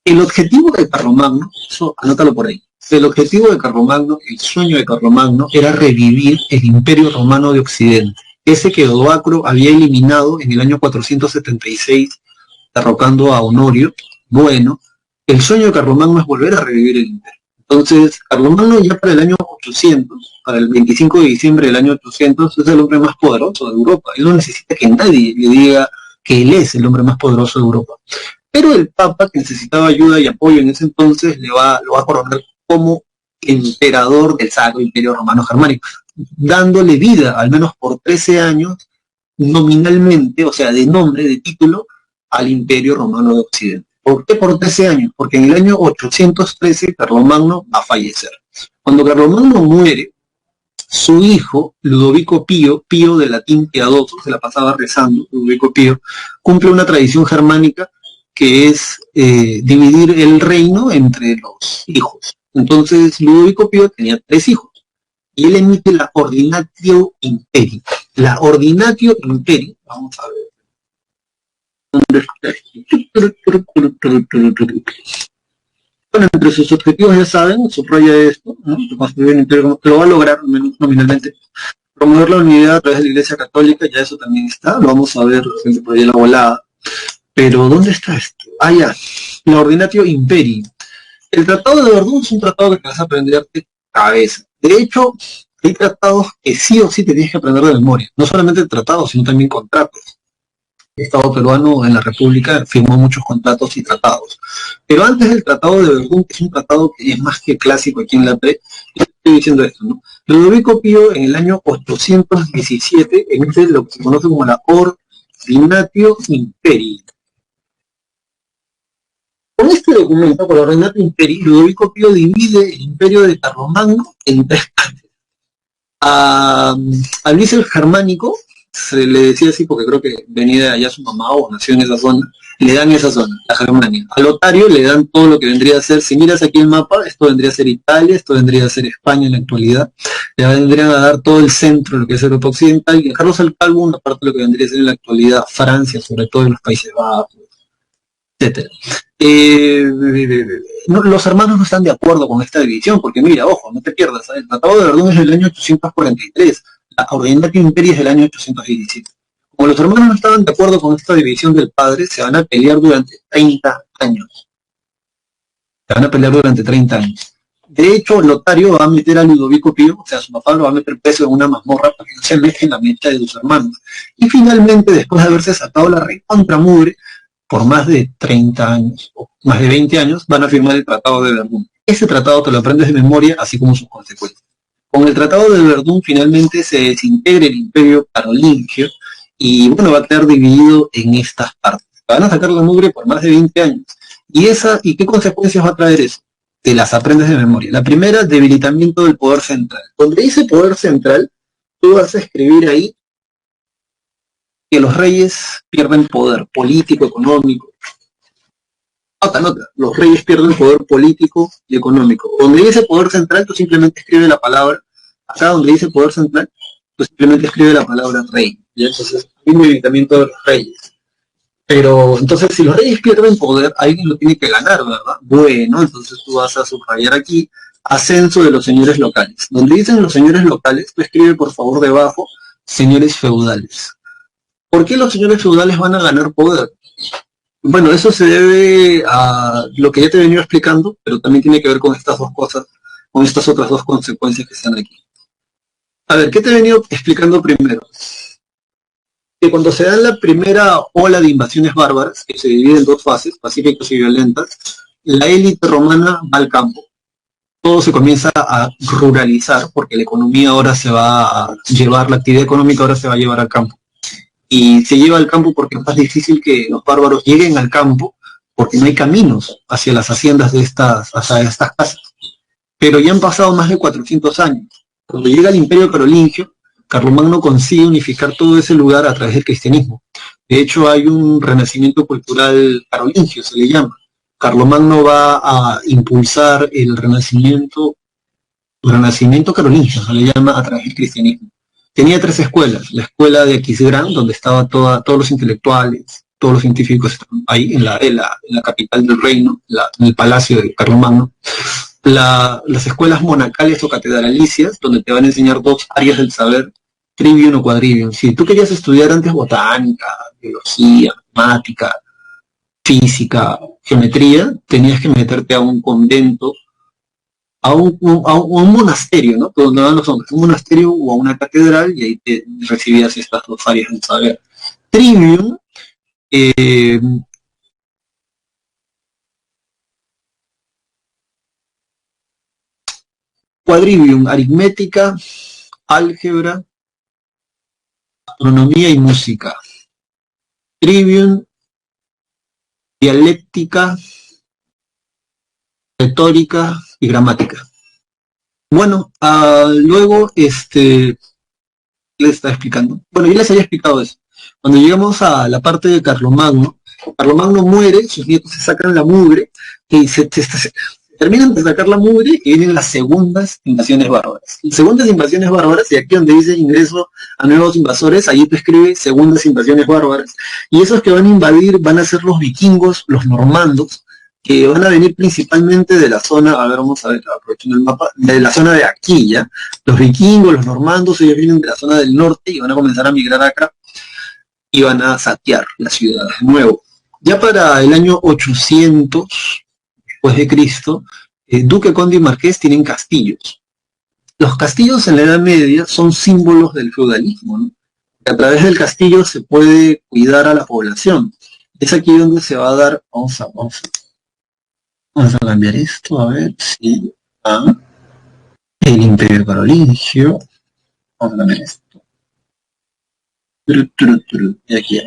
El objetivo de Carlomagno, eso anótalo por ahí, el objetivo de Carlomagno, el sueño de Carlomagno, era revivir el Imperio Romano de Occidente, ese que Odoacro había eliminado en el año 476, derrocando a Honorio. Bueno, el sueño de Carlomagno es volver a revivir el imperio. Entonces, Carlomagno ya para el año 800, para el 25 de diciembre del año 800, es el hombre más poderoso de Europa. Él no necesita que nadie le diga que él es el hombre más poderoso de Europa. Pero el Papa, que necesitaba ayuda y apoyo en ese entonces, lo va a coronar como emperador del Sacro Imperio Romano Germánico, dándole vida, al menos por 13 años, nominalmente, o sea, de nombre, de título, al Imperio Romano de Occidente. ¿Por qué por 13 años? Porque en el año 813 Carlomagno va a fallecer. Cuando Carlomagno muere, su hijo, Ludovico Pío, Pío de latín piadoso, se la pasaba rezando, Ludovico Pío, cumple una tradición germánica que es dividir el reino entre los hijos. Entonces, Ludovico Pío tenía 3 hijos, y él emite la Ordinatio Imperii. La Ordinatio Imperii, vamos a ver. Bueno, entre sus objetivos ya saben, subraya esto, ¿no? Construir un imperio, lo va a lograr, al menos nominalmente. Promover la unidad a través de la Iglesia Católica, ya eso también está, lo vamos a ver por ahí en la volada. Pero, ¿dónde está esto? Ah, ya, la Ordinatio Imperii. El Tratado de Verdún es un tratado que te vas a aprender de cabeza. De hecho, hay tratados que sí o sí te tienes que aprender de memoria. No solamente tratados, sino también contratos. El Estado peruano en la República firmó muchos contratos y tratados. Pero antes del Tratado de Verdún, que es un tratado que es más que clásico aquí en la PRE, estoy diciendo esto, ¿no? Ludovico Pío en el año 817 emite lo que se conoce como la Ordinatio Imperii. Con este documento, con la Ordinatio Imperii, Ludovico Pío divide el imperio de Carlomagno en tres partes. A Luis el Germánico, se le decía así porque creo que venía de allá su mamá o nació en esa zona, le dan esa zona, la Germania. A Lotario le dan todo lo que vendría a ser, si miras aquí el mapa, esto vendría a ser Italia, esto vendría a ser España en la actualidad, le vendrían a dar todo el centro, lo que es Europa Occidental, y a Carlos el Calvo una parte de lo que vendría a ser en la actualidad Francia, sobre todo en los Países Bajos, etcétera. No, los hermanos no están de acuerdo con esta división, porque mira, ojo, no te pierdas, ¿sabes? El Tratado de Verdún es del año 843, la Ordinatio Imperii es del año 817. Como los hermanos no estaban de acuerdo con esta división del padre, se van a pelear durante 30 años. Se van a pelear durante 30 años. De hecho, Lotario va a meter a Ludovico Pío, o sea, su papá lo va a meter preso en una mazmorra para que no se mezclen la mente de sus hermanos. Y finalmente, después de haberse sacado la recontramugre, por más de 30 años, o más de 20 años, van a firmar el Tratado de Verdún. Ese tratado te lo aprendes de memoria, así como sus consecuencias. Con el Tratado de Verdún finalmente se desintegra el imperio carolingio y bueno, va a quedar dividido en estas partes. Van a sacar la mugre por más de 20 años. ¿Y qué consecuencias va a traer eso? Te las aprendes de memoria. La primera, debilitamiento del poder central. Donde dice poder central, tú vas a escribir ahí que los reyes pierden poder político, económico. Nota, los reyes pierden poder político y económico. Donde dice poder central, tú simplemente escribes la palabra. Acá donde dice poder central, tú simplemente escribes la palabra rey. ¿Ya? Entonces, hay un debilitamiento de los reyes. Pero, entonces, si los reyes pierden poder, alguien lo tiene que ganar, ¿verdad? Bueno, entonces tú vas a subrayar aquí ascenso de los señores locales. Donde dicen los señores locales, tú escribe por favor debajo señores feudales. ¿Por qué los señores feudales van a ganar poder? Bueno, eso se debe a lo que ya te he venido explicando, pero también tiene que ver con estas dos cosas, con estas otras dos consecuencias que están aquí. A ver, ¿qué te he venido explicando primero? Que cuando se da la primera ola de invasiones bárbaras, que se divide en dos fases, pacíficas y violentas, la élite romana va al campo. Todo se comienza a ruralizar, porque la economía ahora se va a llevar, la actividad económica ahora se va a llevar al campo. Y se lleva al campo porque es más difícil que los bárbaros lleguen al campo, porque no hay caminos hacia las haciendas de hacia estas casas. Pero ya han pasado más de 400 años. Cuando llega el Imperio Carolingio, Carlomagno consigue unificar todo ese lugar a través del cristianismo. De hecho, hay un renacimiento cultural carolingio, se le llama. Carlomagno va a impulsar el renacimiento carolingio, se le llama a través del cristianismo. Tenía tres escuelas. La escuela de Aquisgrán, donde estaban todos los intelectuales, todos los científicos ahí, en la capital del reino, en el palacio de Carlomagno. Las escuelas monacales o catedralicias, donde te van a enseñar dos áreas del saber, trivium o quadrivium. Si tú querías estudiar antes botánica, biología, matemática, física, geometría, tenías que meterte a un convento, a un monasterio, ¿no? Donde van los hombres, un monasterio o a una catedral, y ahí te recibías estas dos áreas del saber. Trivium, quadrivium, aritmética, álgebra, astronomía y música. Trivium, dialéctica, retórica y gramática. Bueno, luego, les está explicando. Bueno, yo les había explicado eso. Cuando llegamos a la parte de Carlomagno, Carlomagno muere, sus nietos se sacan la mugre, y se terminan de sacar la mugre y vienen las segundas invasiones bárbaras. Segundas invasiones bárbaras, y aquí donde dice ingreso a nuevos invasores, ahí te escribe segundas invasiones bárbaras. Y esos que van a invadir van a ser los vikingos, los normandos, que van a venir principalmente de la zona, a ver, vamos a ver, aprovechando el mapa, de la zona de aquí, ¿ya? Los vikingos, los normandos, ellos vienen de la zona del norte y van a comenzar a migrar acá y van a saquear la ciudad de nuevo. Ya para el año 800 después de Cristo, Duque, Conde y Marqués tienen castillos. los castillos en la Edad Media son símbolos del feudalismo, ¿no? A través del castillo se puede cuidar a la población. Es aquí donde se va a dar, vamos a cambiar esto, a ver si el Imperio Carolingio, vamos a cambiar esto. Y aquí,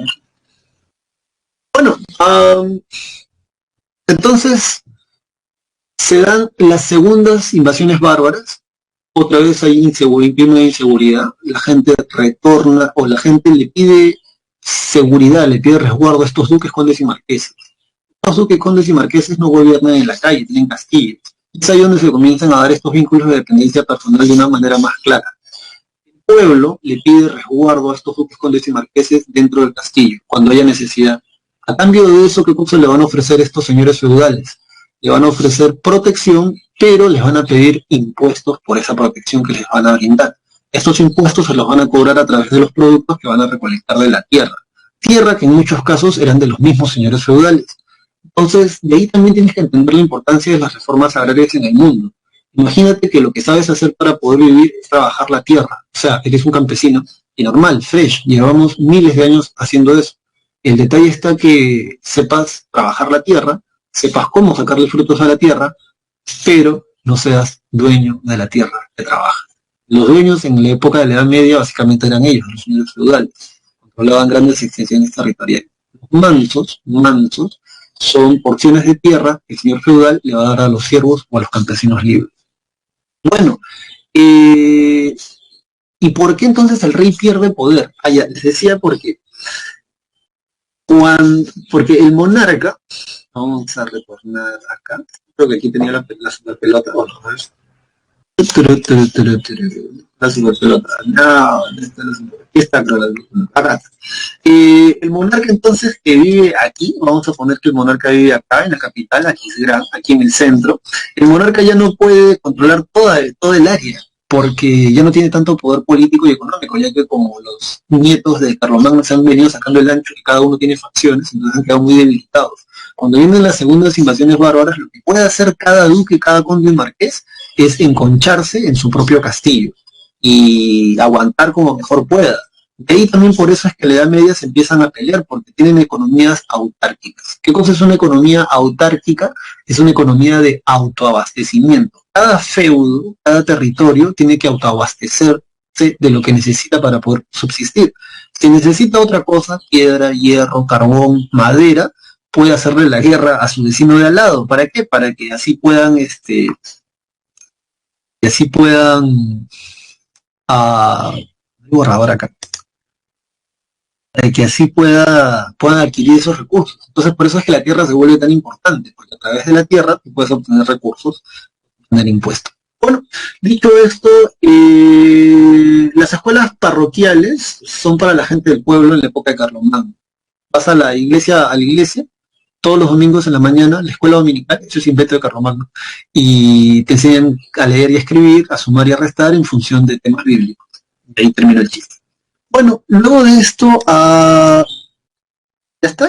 bueno, entonces se dan las segundas invasiones bárbaras. Otra vez hay inseguridad, la gente retorna o la gente le pide seguridad, le pide resguardo a estos duques, condes y marqueses. Estos duques, condes y marqueses no gobiernan en la calle, tienen castillos. Es ahí donde se comienzan a dar estos vínculos de dependencia personal de una manera más clara. El pueblo le pide resguardo a estos duques, condes y marqueses dentro del castillo, cuando haya necesidad. A cambio de eso, ¿qué cosa le van a ofrecer estos señores feudales? Le van a ofrecer protección, pero les van a pedir impuestos por esa protección que les van a brindar. Estos impuestos se los van a cobrar a través de los productos que van a recolectar de la tierra. Tierra que en muchos casos eran de los mismos señores feudales. Entonces, de ahí también tienes que entender la importancia de las reformas agrarias en el mundo. Imagínate que lo que sabes hacer para poder vivir es trabajar la tierra. O sea, eres un campesino y normal, fresh, llevamos miles de años haciendo eso. El detalle está que sepas trabajar la tierra, sepas cómo sacarle frutos a la tierra, pero no seas dueño de la tierra que trabaja. Los dueños en la época de la Edad Media básicamente eran ellos, los señores feudales. Controlaban grandes extensiones territoriales. Los mansos, son porciones de tierra que el señor feudal le va a dar a los siervos o a los campesinos libres. Bueno, ¿y por qué entonces el rey pierde poder? Ya, les decía porque el monarca, vamos a retornar acá, creo que aquí tenía la super pelota, bueno, la super pelota, no, aquí está claro, el monarca entonces que vive aquí, vamos a poner que el monarca vive acá en la capital, aquí en el centro, el monarca ya no puede controlar todo el área, porque ya no tiene tanto poder político y económico, ya que como los nietos de Carlomagno se han venido sacando el ancho y cada uno tiene facciones, entonces han quedado muy debilitados. Cuando vienen las segundas invasiones bárbaras, lo que puede hacer cada duque, cada conde y marqués es enconcharse en su propio castillo y aguantar como mejor pueda. De ahí también por eso es que en la Edad Media se empiezan a pelear, porque tienen economías autárquicas. ¿Qué cosa es una economía autárquica? Es una economía de autoabastecimiento. Cada feudo, cada territorio tiene que autoabastecerse de lo que necesita para poder subsistir. Si necesita otra cosa, piedra, hierro, carbón, madera, puede hacerle la guerra a su vecino de al lado. ¿Para qué? Para que así puedan, borrador acá, para que así puedan adquirir esos recursos. Entonces por eso es que la tierra se vuelve tan importante, porque a través de la tierra tú puedes obtener recursos, obtener impuestos. Bueno, dicho esto, las escuelas parroquiales son para la gente del pueblo en la época de Carlomagno. Vas a la iglesia, todos los domingos en la mañana, la escuela dominical, eso es invento de Carlomagno, y te enseñan a leer y a escribir, a sumar y a restar en función de temas bíblicos. De ahí termina el chiste. Bueno, luego de esto, ya está,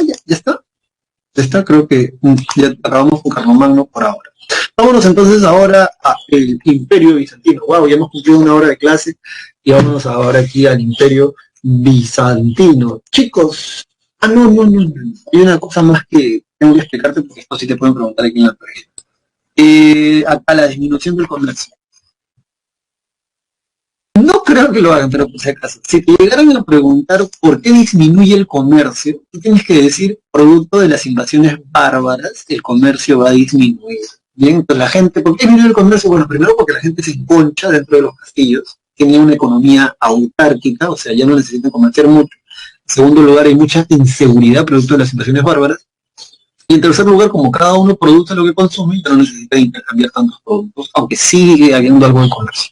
creo que ya acabamos con Carlomagno por ahora. Vámonos entonces ahora al Imperio Bizantino. Wow, ya hemos cumplido una hora de clase y vámonos ahora aquí al Imperio Bizantino. Chicos, no. Hay una cosa más que tengo que explicarte porque esto sí te pueden preguntar aquí en la página. Acá la disminución del comercio. No creo que lo hagan, pero por si acaso. Si te llegaran a preguntar por qué disminuye el comercio, tú tienes que decir, producto de las invasiones bárbaras, el comercio va a disminuir. Bien, entonces la gente, ¿por qué disminuye el comercio? Bueno, primero porque la gente se enconcha dentro de los castillos, tiene una economía autárquica, o sea, ya no necesitan comerciar mucho. En segundo lugar, hay mucha inseguridad producto de las invasiones bárbaras. Y en tercer lugar, como cada uno produce lo que consume, ya no necesita intercambiar tantos productos, aunque sigue habiendo algo de comercio.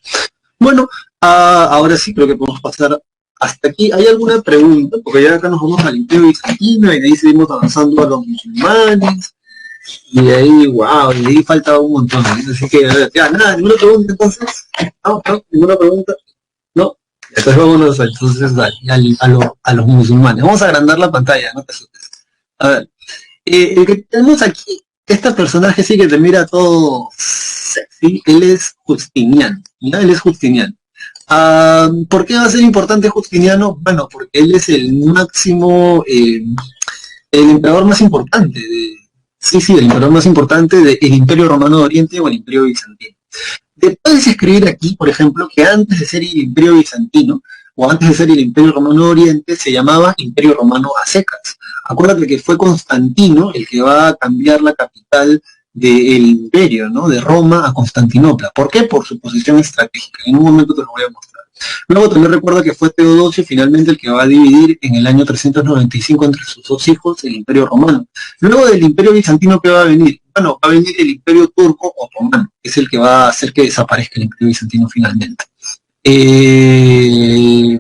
Bueno, ahora sí creo que podemos pasar hasta aquí. ¿Hay alguna pregunta? Porque ya acá nos vamos al Imperio Bizantino y de ahí seguimos avanzando a los musulmanes. Y de ahí, wow, y de ahí falta un montón. Así que, ya, nada, ninguna pregunta entonces. No, ninguna pregunta. No. Entonces vámonos entonces a los musulmanes. Vamos a agrandar la pantalla, no te asustes. A ver, el que tenemos aquí, este personaje sí que te mira todo sexy, él es Justiniano, ¿ya? Él es Justiniano. ¿Por qué va a ser importante Justiniano? Bueno, porque él es el máximo, el emperador más importante el emperador más importante del Imperio Romano de Oriente o el Imperio Bizantino. Puedes escribir aquí, por ejemplo, que antes de ser el Imperio Bizantino o antes de ser el Imperio Romano de Oriente se llamaba Imperio Romano a secas. Acuérdate que fue Constantino el que va a cambiar la capital del imperio, ¿no? De Roma a Constantinopla. ¿Por qué? Por su posición estratégica. En un momento te lo voy a mostrar. Luego también recuerda que fue Teodosio finalmente el que va a dividir en el año 395 entre sus dos hijos el Imperio Romano. Luego del Imperio Bizantino, ¿qué va a venir? Bueno, va a venir el Imperio Turco Otomano, que es el que va a hacer que desaparezca el Imperio Bizantino finalmente.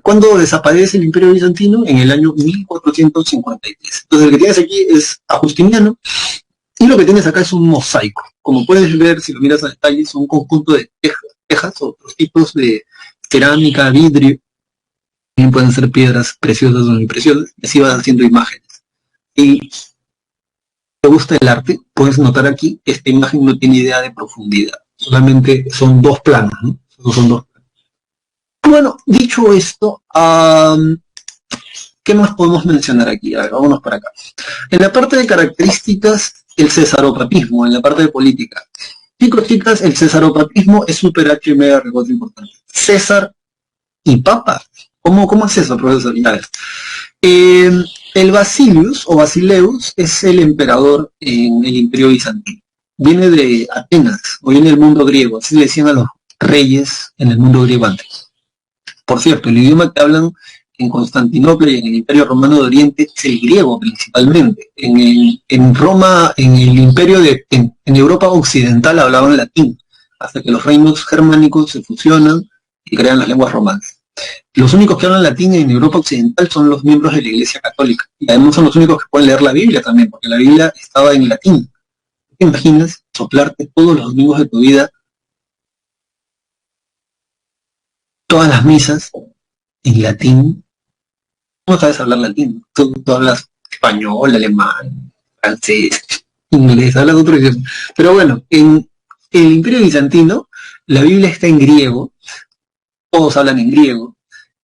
¿Cuándo desaparece el Imperio Bizantino? En el año 1453. Entonces el que tienes aquí es a Justiniano, y lo que tienes acá es un mosaico. Como puedes ver, si lo miras a detalle, son un conjunto de tejas o otros tipos de cerámica, vidrio, también pueden ser piedras preciosas o impreciosas, y así van haciendo imágenes. Y te gusta el arte, puedes notar aquí que esta imagen no tiene idea de profundidad, solamente son dos planos, ¿no? Son dos planos. Bueno, dicho esto, ¿qué más podemos mencionar aquí? A ver, vámonos para acá. En la parte de características, el cesaropapismo, en la parte de política. Chicos, chicas, el cesaropapismo es super H y mega recontra importante. César y Papa. ¿Cómo es eso, profesor? El Basilius o Basileus es el emperador en el Imperio Bizantino. Viene de Atenas, o viene del mundo griego, así le decían a los reyes en el mundo griego antes. Por cierto, el idioma que hablan en Constantinopla y en el Imperio Romano de Oriente es el griego principalmente. En Roma, en el Imperio en Europa Occidental hablaban latín, hasta que los reinos germánicos se fusionan y crean las lenguas romanas. Los únicos que hablan latín en Europa Occidental son los miembros de la Iglesia Católica. Y además son los únicos que pueden leer la Biblia también, porque la Biblia estaba en latín. ¿Te imaginas soplarte todos los domingos de tu vida, todas las misas en latín? No sabes hablar latín. Tú hablas español, alemán, francés, inglés, hablas otro idioma. Pero bueno, en el Imperio Bizantino, la Biblia está en griego, todos hablan en griego,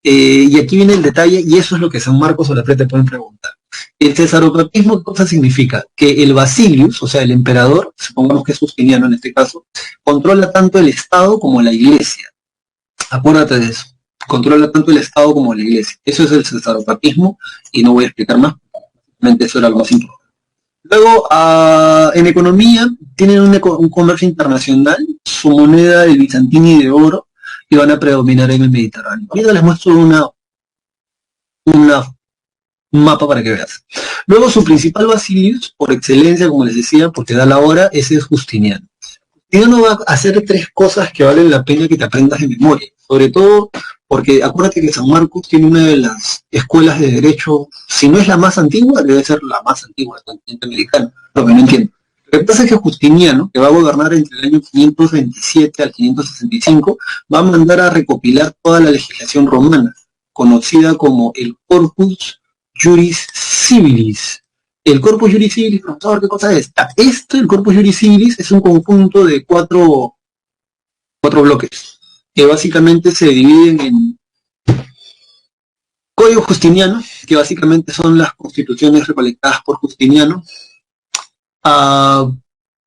y aquí viene el detalle, y eso es lo que San Marcos o la Fe te pueden preguntar. El cesaropapismo, ¿qué cosa significa? Que el Basilius, o sea, el emperador, supongamos que es Justiniano en este caso, controla tanto el Estado como la Iglesia. Acuérdate de eso. Controla tanto el Estado como la Iglesia. Eso es el cesaropapismo, y no voy a explicar más. Realmente eso era lo más importante. Luego, en economía, tienen un comercio internacional, su moneda el bizantino y de oro, y van a predominar en el Mediterráneo. Ahorita les muestro un mapa para que veas. Luego, su principal Basilius, por excelencia, como les decía, porque da la hora, ese es Justiniano. Justiniano va a hacer tres cosas que valen la pena que te aprendas de memoria. Sobre todo porque acuérdate que San Marcos tiene una de las escuelas de derecho, si no es la más antigua, debe ser la más antigua del continente americano, lo que no entiendo. Lo que pasa es que Justiniano, que va a gobernar entre el año 527 al 565, va a mandar a recopilar toda la legislación romana, conocida como el Corpus Juris Civilis. El Corpus Juris Civilis, profesor, ¿qué cosa es? El Corpus Juris Civilis, es un conjunto de cuatro bloques, que básicamente se dividen en Código Justiniano, que básicamente son las constituciones recolectadas por Justiniano,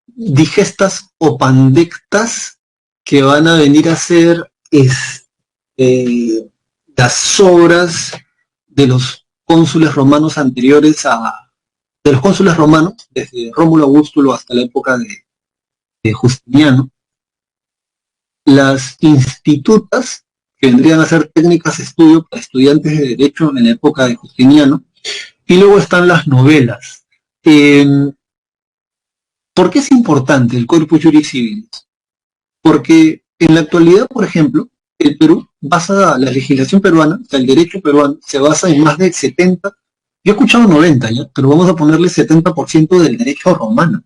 digestas o pandectas, que van a venir a ser las obras de los cónsules romanos anteriores de los cónsules romanos, desde Rómulo Augustulo hasta la época de Justiniano. Las institutas, que vendrían a ser técnicas de estudio para estudiantes de derecho en la época de Justiniano, y luego están las novelas. ¿Por qué es importante el Corpus Juris Civilis? Porque en la actualidad, por ejemplo, el Perú basa la legislación peruana, o sea, el derecho peruano, se basa en más de 70, yo he escuchado 90 ya, pero vamos a ponerle 70% del derecho romano.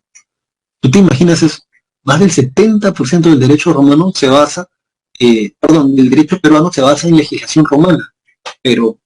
¿Tú te imaginas eso? Más del 70% del derecho romano se basa, del derecho peruano se basa en legislación romana. Pero,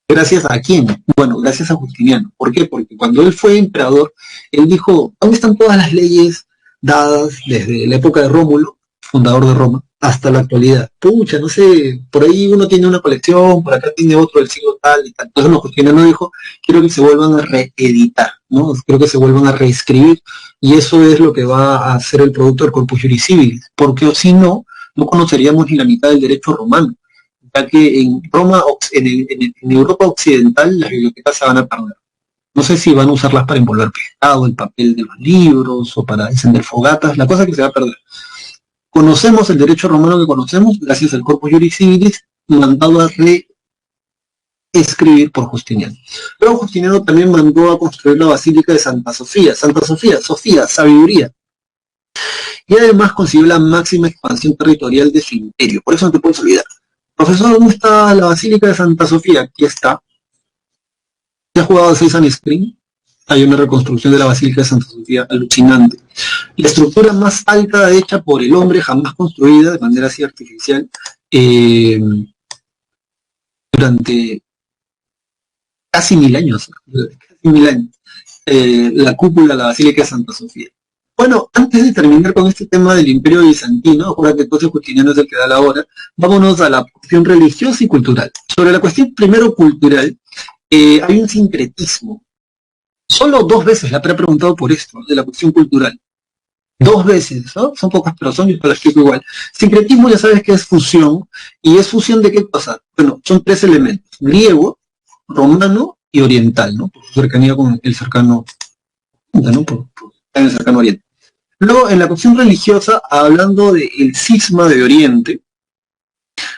¿gracias a quién? Bueno, gracias a Justiniano. ¿Por qué? Porque cuando él fue emperador, él dijo, ¿dónde están todas las leyes dadas desde la época de Rómulo, fundador de Roma, hasta la actualidad. Pucha, no sé, por ahí uno tiene una colección, por acá tiene otro del siglo tal y tal. Entonces los Justiniano dijo, quiero que se vuelvan a reeditar, ¿no? Creo que se vuelvan a reescribir, y eso es lo que va a hacer el producto del Corpus Juris Civilis, porque si no, no conoceríamos ni la mitad del derecho romano, ya que en Roma, en Europa occidental, las bibliotecas se van a perder. No sé si van a usarlas para envolver pescado, el papel de los libros, o para encender fogatas, la cosa es que se va a perder. Conocemos el derecho romano que conocemos gracias al Corpus Juris Civilis, mandado a reescribir por Justiniano. Luego Justiniano también mandó a construir la Basílica de Santa Sofía. Santa Sofía, Sofía, sabiduría. Y además consiguió la máxima expansión territorial de su imperio. Por eso no te puedes olvidar. Profesor, ¿dónde está la Basílica de Santa Sofía? Aquí está. ¿Ya has jugado a Sesame Screen? Hay una reconstrucción de la Basílica de Santa Sofía alucinante. La estructura más alta hecha por el hombre jamás construida de manera así artificial durante casi 1000 años. La cúpula de la Basílica de Santa Sofía. Bueno, antes de terminar con este tema del Imperio Bizantino, ahora que entonces Justiniano es el que da la hora, vámonos a la cuestión religiosa y cultural. Sobre la cuestión primero cultural, hay un sincretismo. Solo 2 veces la he preguntado por esto, de la cuestión cultural. 2 veces, ¿no? Son pocas, pero yo las explico igual. Sincretismo ya sabes que es fusión, y es fusión de qué cosa. Bueno, son 3 elementos: griego, romano y oriental, ¿no? Por su cercanía con el cercano, ¿no? Por el cercano oriente. Luego, en la cuestión religiosa, hablando del cisma de Oriente,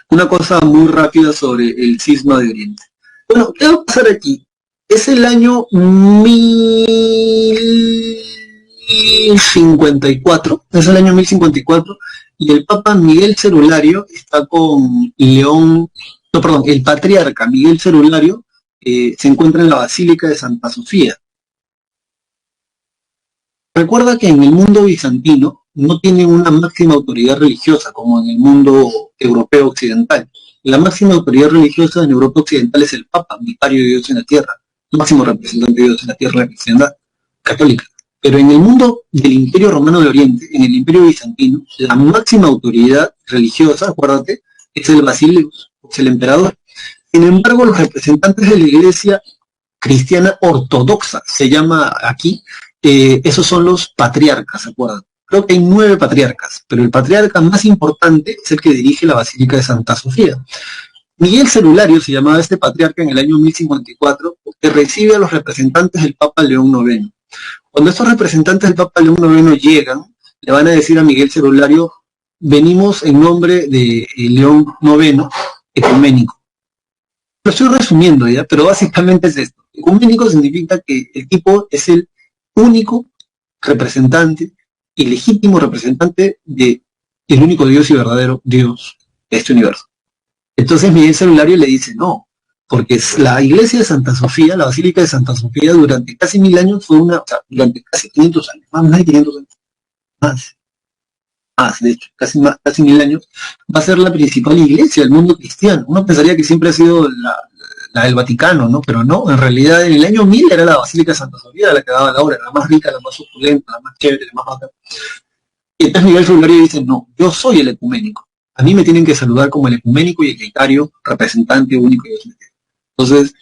una cosa muy rápida sobre el cisma de Oriente. Bueno, ¿qué va a pasar aquí? Es el año 1054, es el año 1054, y el Papa Miguel Cerulario está con León, no, perdón, el patriarca Miguel Cerulario se encuentra en la Basílica de Santa Sofía. Recuerda que en el mundo bizantino no tienen una máxima autoridad religiosa como en el mundo europeo occidental. La máxima autoridad religiosa en Europa occidental es el Papa, vicario de Dios en la tierra, máximo representante de Dios en la tierra, la cristiandad católica. Pero en el mundo del Imperio Romano de Oriente, en el Imperio Bizantino, la máxima autoridad religiosa, acuérdate, es el Basileus, es el emperador. Sin embargo, los representantes de la Iglesia cristiana ortodoxa, se llama aquí, esos son los patriarcas, acuérdate. Creo que hay 9 patriarcas, pero el patriarca más importante es el que dirige la Basílica de Santa Sofía. Miguel Cerulario se llamaba este patriarca en el año 1054, que recibe a los representantes del Papa León IX. Cuando estos representantes del Papa León IX llegan, le van a decir a Miguel Cerulario: venimos en nombre de León IX, ecuménico. Lo estoy resumiendo ya, pero básicamente es esto. Ecuménico significa que el tipo es el único representante y legítimo representante de el único Dios y verdadero Dios de este universo. Entonces Miguel Cerulario le dice: no, porque la iglesia de Santa Sofía, la Basílica de Santa Sofía, durante casi 1000 años fue una, o sea, durante casi 500 años, más de 500 años, más, de hecho, casi 1000 años, va a ser la principal iglesia del mundo cristiano. Uno pensaría que siempre ha sido la del Vaticano, ¿no? Pero no, en realidad en el año 1000 era la Basílica de Santa Sofía la que daba la hora, la más rica, la más opulenta, la más chévere, la más bacana. Y entonces Miguel Cerulario dice: no, yo soy el ecuménico. A mí me tienen que saludar como el ecuménico y el vicario, representante único y Dios. Entonces,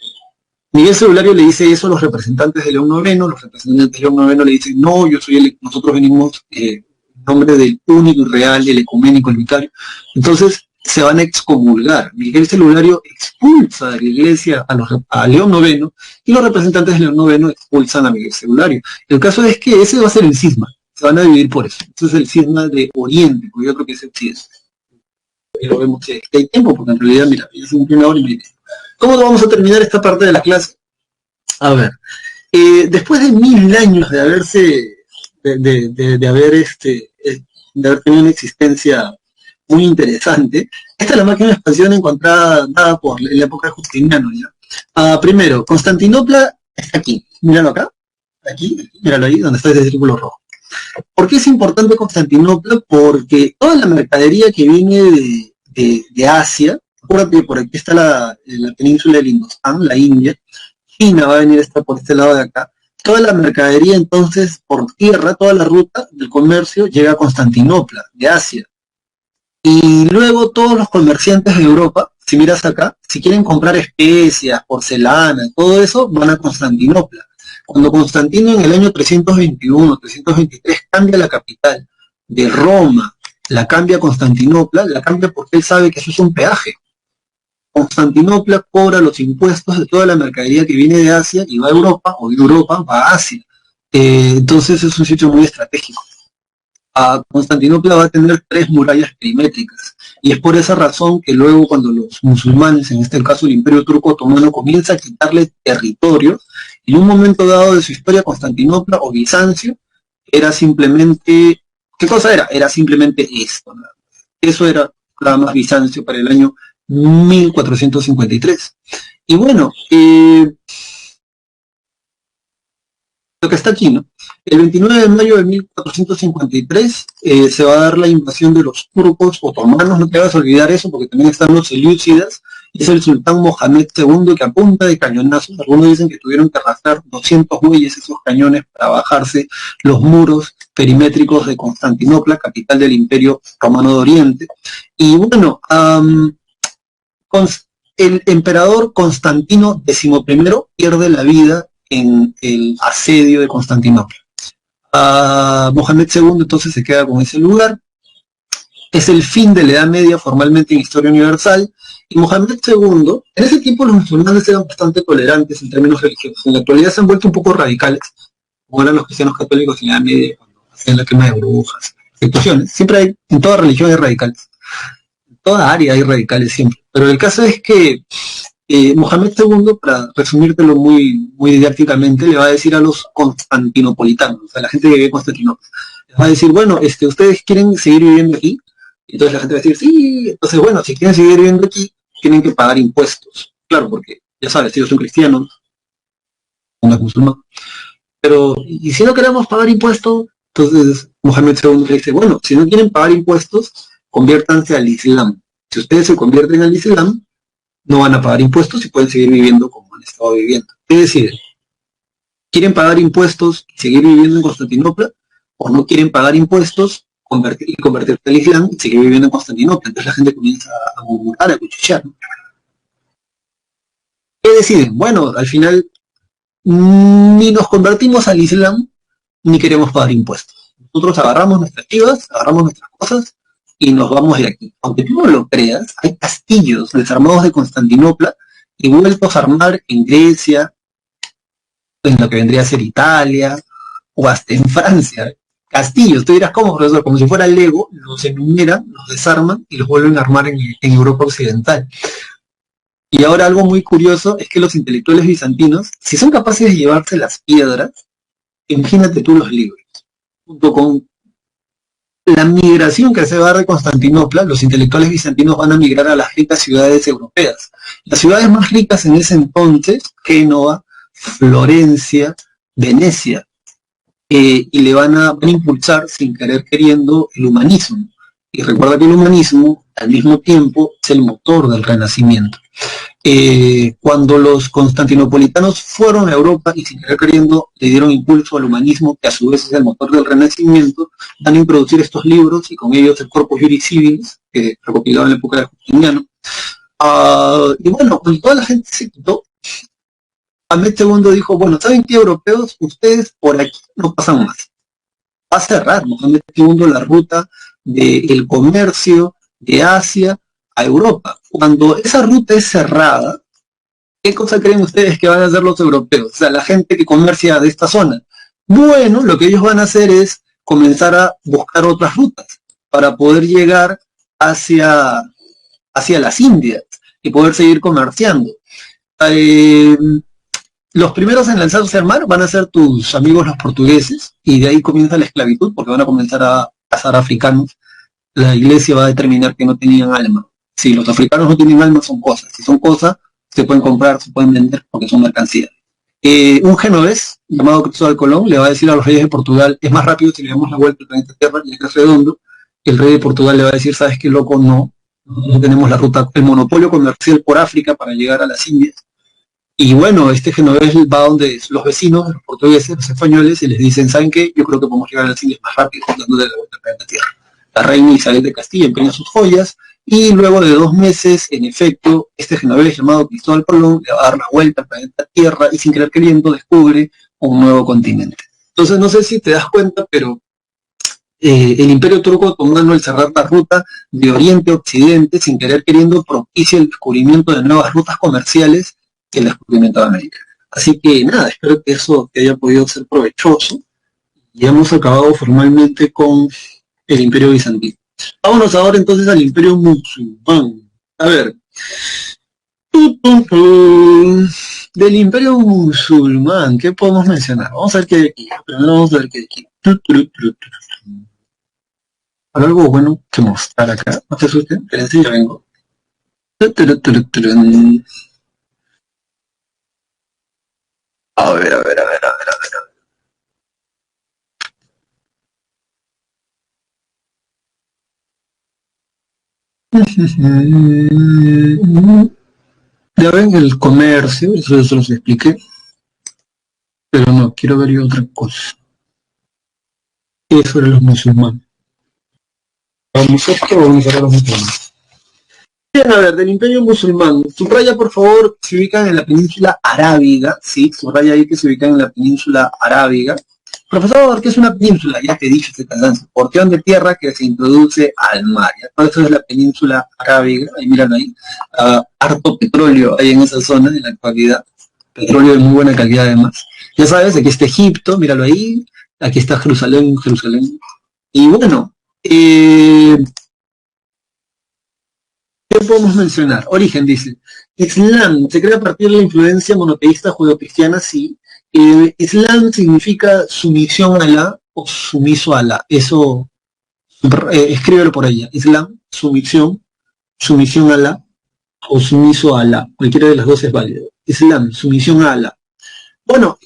Miguel Cerulario le dice eso a los representantes de León IX, los representantes de León IX le dicen: no, yo soy nosotros venimos en nombre del único y real, el ecuménico, el vicario. Entonces, se van a excomulgar. Miguel Cerulario expulsa de la iglesia a León IX, y los representantes de León IX expulsan a Miguel Cerulario. El caso es que ese va a ser el cisma, se van a dividir por eso. Ese es el cisma de Oriente, porque yo creo que es occidente. Y lo vemos que hay tiempo, porque en realidad, mira, es una hora y media. ¿Cómo vamos a terminar esta parte de la clase? A ver, después de 1000 años de haberse, de haber tenido una existencia muy interesante, esta es la máquina de expansión encontrada dada por en la época de Justiniano, ¿ya? Primero, Constantinopla está aquí, míralo acá, aquí, míralo ahí, donde está ese círculo rojo. ¿Por qué es importante Constantinopla? Porque toda la mercadería que viene de Asia, acuérdate que por aquí está la península del Indostán, la India, China va a venir por este lado de acá, toda la mercadería entonces por tierra, toda la ruta del comercio llega a Constantinopla, de Asia. Y luego todos los comerciantes de Europa, si miras acá, si quieren comprar especias, porcelana, todo eso, van a Constantinopla. Cuando Constantino en el año 321, 323 cambia la capital de Roma, la cambia a Constantinopla, la cambia porque él sabe que eso es un peaje. Constantinopla cobra los impuestos de toda la mercadería que viene de Asia y va a Europa, o de Europa va a Asia. Entonces es un sitio muy estratégico. Constantinopla va a tener 3 murallas perimétricas. Y es por esa razón que luego cuando los musulmanes, en este caso el Imperio Turco Otomano, comienza a quitarle territorio, en un momento dado de su historia Constantinopla o Bizancio era simplemente, ¿qué cosa era? Era simplemente esto, ¿no? Eso era nada más Bizancio para el año 1453. Y bueno, lo que está aquí, ¿no? El 29 de mayo de 1453 se va a dar la invasión de los turcos otomanos, no te vas a olvidar eso, porque también están los selúcidas, y es el sultán Mohamed II que a punta de cañonazos, algunos dicen que tuvieron que arrastrar 200 bueyes esos cañones para bajarse los muros perimétricos de Constantinopla, capital del Imperio Romano de Oriente. Y bueno, el emperador Constantino XI pierde la vida en el asedio de Constantinopla. Mohamed II entonces se queda con ese lugar. Es el fin de la Edad Media formalmente en historia universal. Y Mohamed II, en ese tiempo los musulmanes eran bastante tolerantes en términos religiosos. En la actualidad se han vuelto un poco radicales, como eran los cristianos católicos en la Edad Media, cuando hacían la quema de brujas, situaciones. Siempre hay, en toda religión hay radicales. En toda área hay radicales siempre. Pero el caso es que Mohamed II, para resumírtelo muy, muy didácticamente, le va a decir a los constantinopolitanos, a la gente que vive en Constantinopla, les va a decir, bueno, ustedes quieren seguir viviendo aquí, entonces la gente va a decir, sí, entonces bueno, si quieren seguir viviendo aquí, tienen que pagar impuestos, claro, porque ya sabes, ellos son cristianos, no es musulmán, pero y si no queremos pagar impuestos, entonces Mohamed II le dice, bueno, si no quieren pagar impuestos, conviértanse al Islam. Si ustedes se convierten al Islam, no van a pagar impuestos y pueden seguir viviendo como han estado viviendo. ¿Qué deciden? ¿Quieren pagar impuestos y seguir viviendo en Constantinopla? ¿O no quieren pagar impuestos y convertirse al Islam y seguir viviendo en Constantinopla? Entonces la gente comienza a murmurar, a cuchichear, ¿no? ¿Qué deciden? Bueno, al final ni nos convertimos al Islam ni queremos pagar impuestos. Nosotros agarramos nuestras chivas, agarramos nuestras cosas y nos vamos de aquí. Aunque tú no lo creas, hay castillos desarmados de Constantinopla y vueltos a armar en Grecia, en lo que vendría a ser Italia, o hasta en Francia. Castillos, tú dirás, ¿cómo, profesor? Como si fuera Lego, los enumeran, los desarman y los vuelven a armar en Europa Occidental. Y ahora algo muy curioso es que los intelectuales bizantinos, si son capaces de llevarse las piedras, imagínate tú los libros, junto con la migración que se va a dar de Constantinopla, los intelectuales bizantinos van a migrar a las ricas ciudades europeas. Las ciudades más ricas en ese entonces, Génova, Florencia, Venecia, y le van a impulsar sin querer queriendo el humanismo. Y recuerda que el humanismo al mismo tiempo es el motor del Renacimiento. Cuando los constantinopolitanos fueron a Europa y sin querer queriendo le dieron impulso al humanismo, que a su vez es el motor del Renacimiento, van a introducir estos libros y con ellos el Corpus Juris Civilis, que recopilado en la época de Justiniano. Y bueno, cuando toda la gente se quitó, Mohamed II dijo, bueno, ¿saben qué, europeos? Ustedes por aquí no pasan más. Va a cerrar Mohamed II la ruta del comercio de Asia a Europa. Cuando esa ruta es cerrada, ¿qué cosa creen ustedes que van a hacer los europeos? O sea, la gente que comercia de esta zona. Bueno, lo que ellos van a hacer es comenzar a buscar otras rutas para poder llegar hacia las Indias y poder seguir comerciando. Los primeros en lanzarse al mar van a ser tus amigos los portugueses, y de ahí comienza la esclavitud, porque van a comenzar a cazar africanos. La iglesia va a determinar que no tenían alma. Si los africanos no tienen alma, son cosas. Si son cosas, se pueden comprar, se pueden vender, porque son mercancía. Un genovés, llamado Cristóbal Colón, le va a decir a los reyes de Portugal, es más rápido si le damos la vuelta al planeta Tierra, y es redondo. El rey de Portugal le va a decir, ¿sabes qué, loco? No tenemos la ruta, el monopolio comercial por África para llegar a las Indias. Y bueno, este genovés va donde los vecinos, los portugueses, los españoles, y les dicen, ¿saben qué? Yo creo que podemos llegar a las Indias más rápido, dándole la vuelta a la Tierra. La reina Isabel de Castilla empeña sus joyas, y luego de 2 meses, en efecto, este genovés llamado Cristóbal Colón le va a dar la vuelta al planeta Tierra y sin querer queriendo descubre un nuevo continente. Entonces, no sé si te das cuenta, pero el Imperio Turco Otomano, al cerrar la ruta de Oriente a Occidente, sin querer queriendo, propicia el descubrimiento de nuevas rutas comerciales y el descubrimiento de América. Así que nada, espero que eso te haya podido ser provechoso. Y hemos acabado formalmente con el Imperio Bizantino. Vámonos ahora entonces al Imperio Musulmán. A ver. Del Imperio Musulmán, ¿qué podemos mencionar? Vamos a ver qué hay aquí. Primero vamos a ver qué hay aquí. Algo bueno que mostrar acá. No te asustes, espérense, ya vengo. A ver, a ver, a ver, a ver, a ver. Ya ven el comercio, eso se los expliqué, pero no, quiero ver yo otra cosa. Eso era los musulmanes. Vamos a ver los musulmanes. Bien, a ver, del Imperio Musulmán, subraya por favor, se ubican en la península arábiga, sí, subraya ahí que se ubican en la península arábiga. Profesor, ¿qué es una península? Ya te he dicho ese cansancio, porción de tierra que se introduce al mar. ¿Ya? Todo eso es la península arábiga, ahí miran ahí, harto petróleo hay en esa zona en la actualidad, petróleo de muy buena calidad además. Ya sabes, aquí está Egipto, míralo ahí, aquí está Jerusalén, Jerusalén. Y bueno, ¿qué podemos mencionar? Origen, dice. Islam se crea a partir de la influencia monoteísta judeocristiana, sí. Islam significa sumisión a Alá o sumiso a Alá. Eso, escríbelo por ella. Islam, sumisión a Alá o sumiso a Alá. Cualquiera de las dos es válido. Islam, sumisión a Alá. Bueno,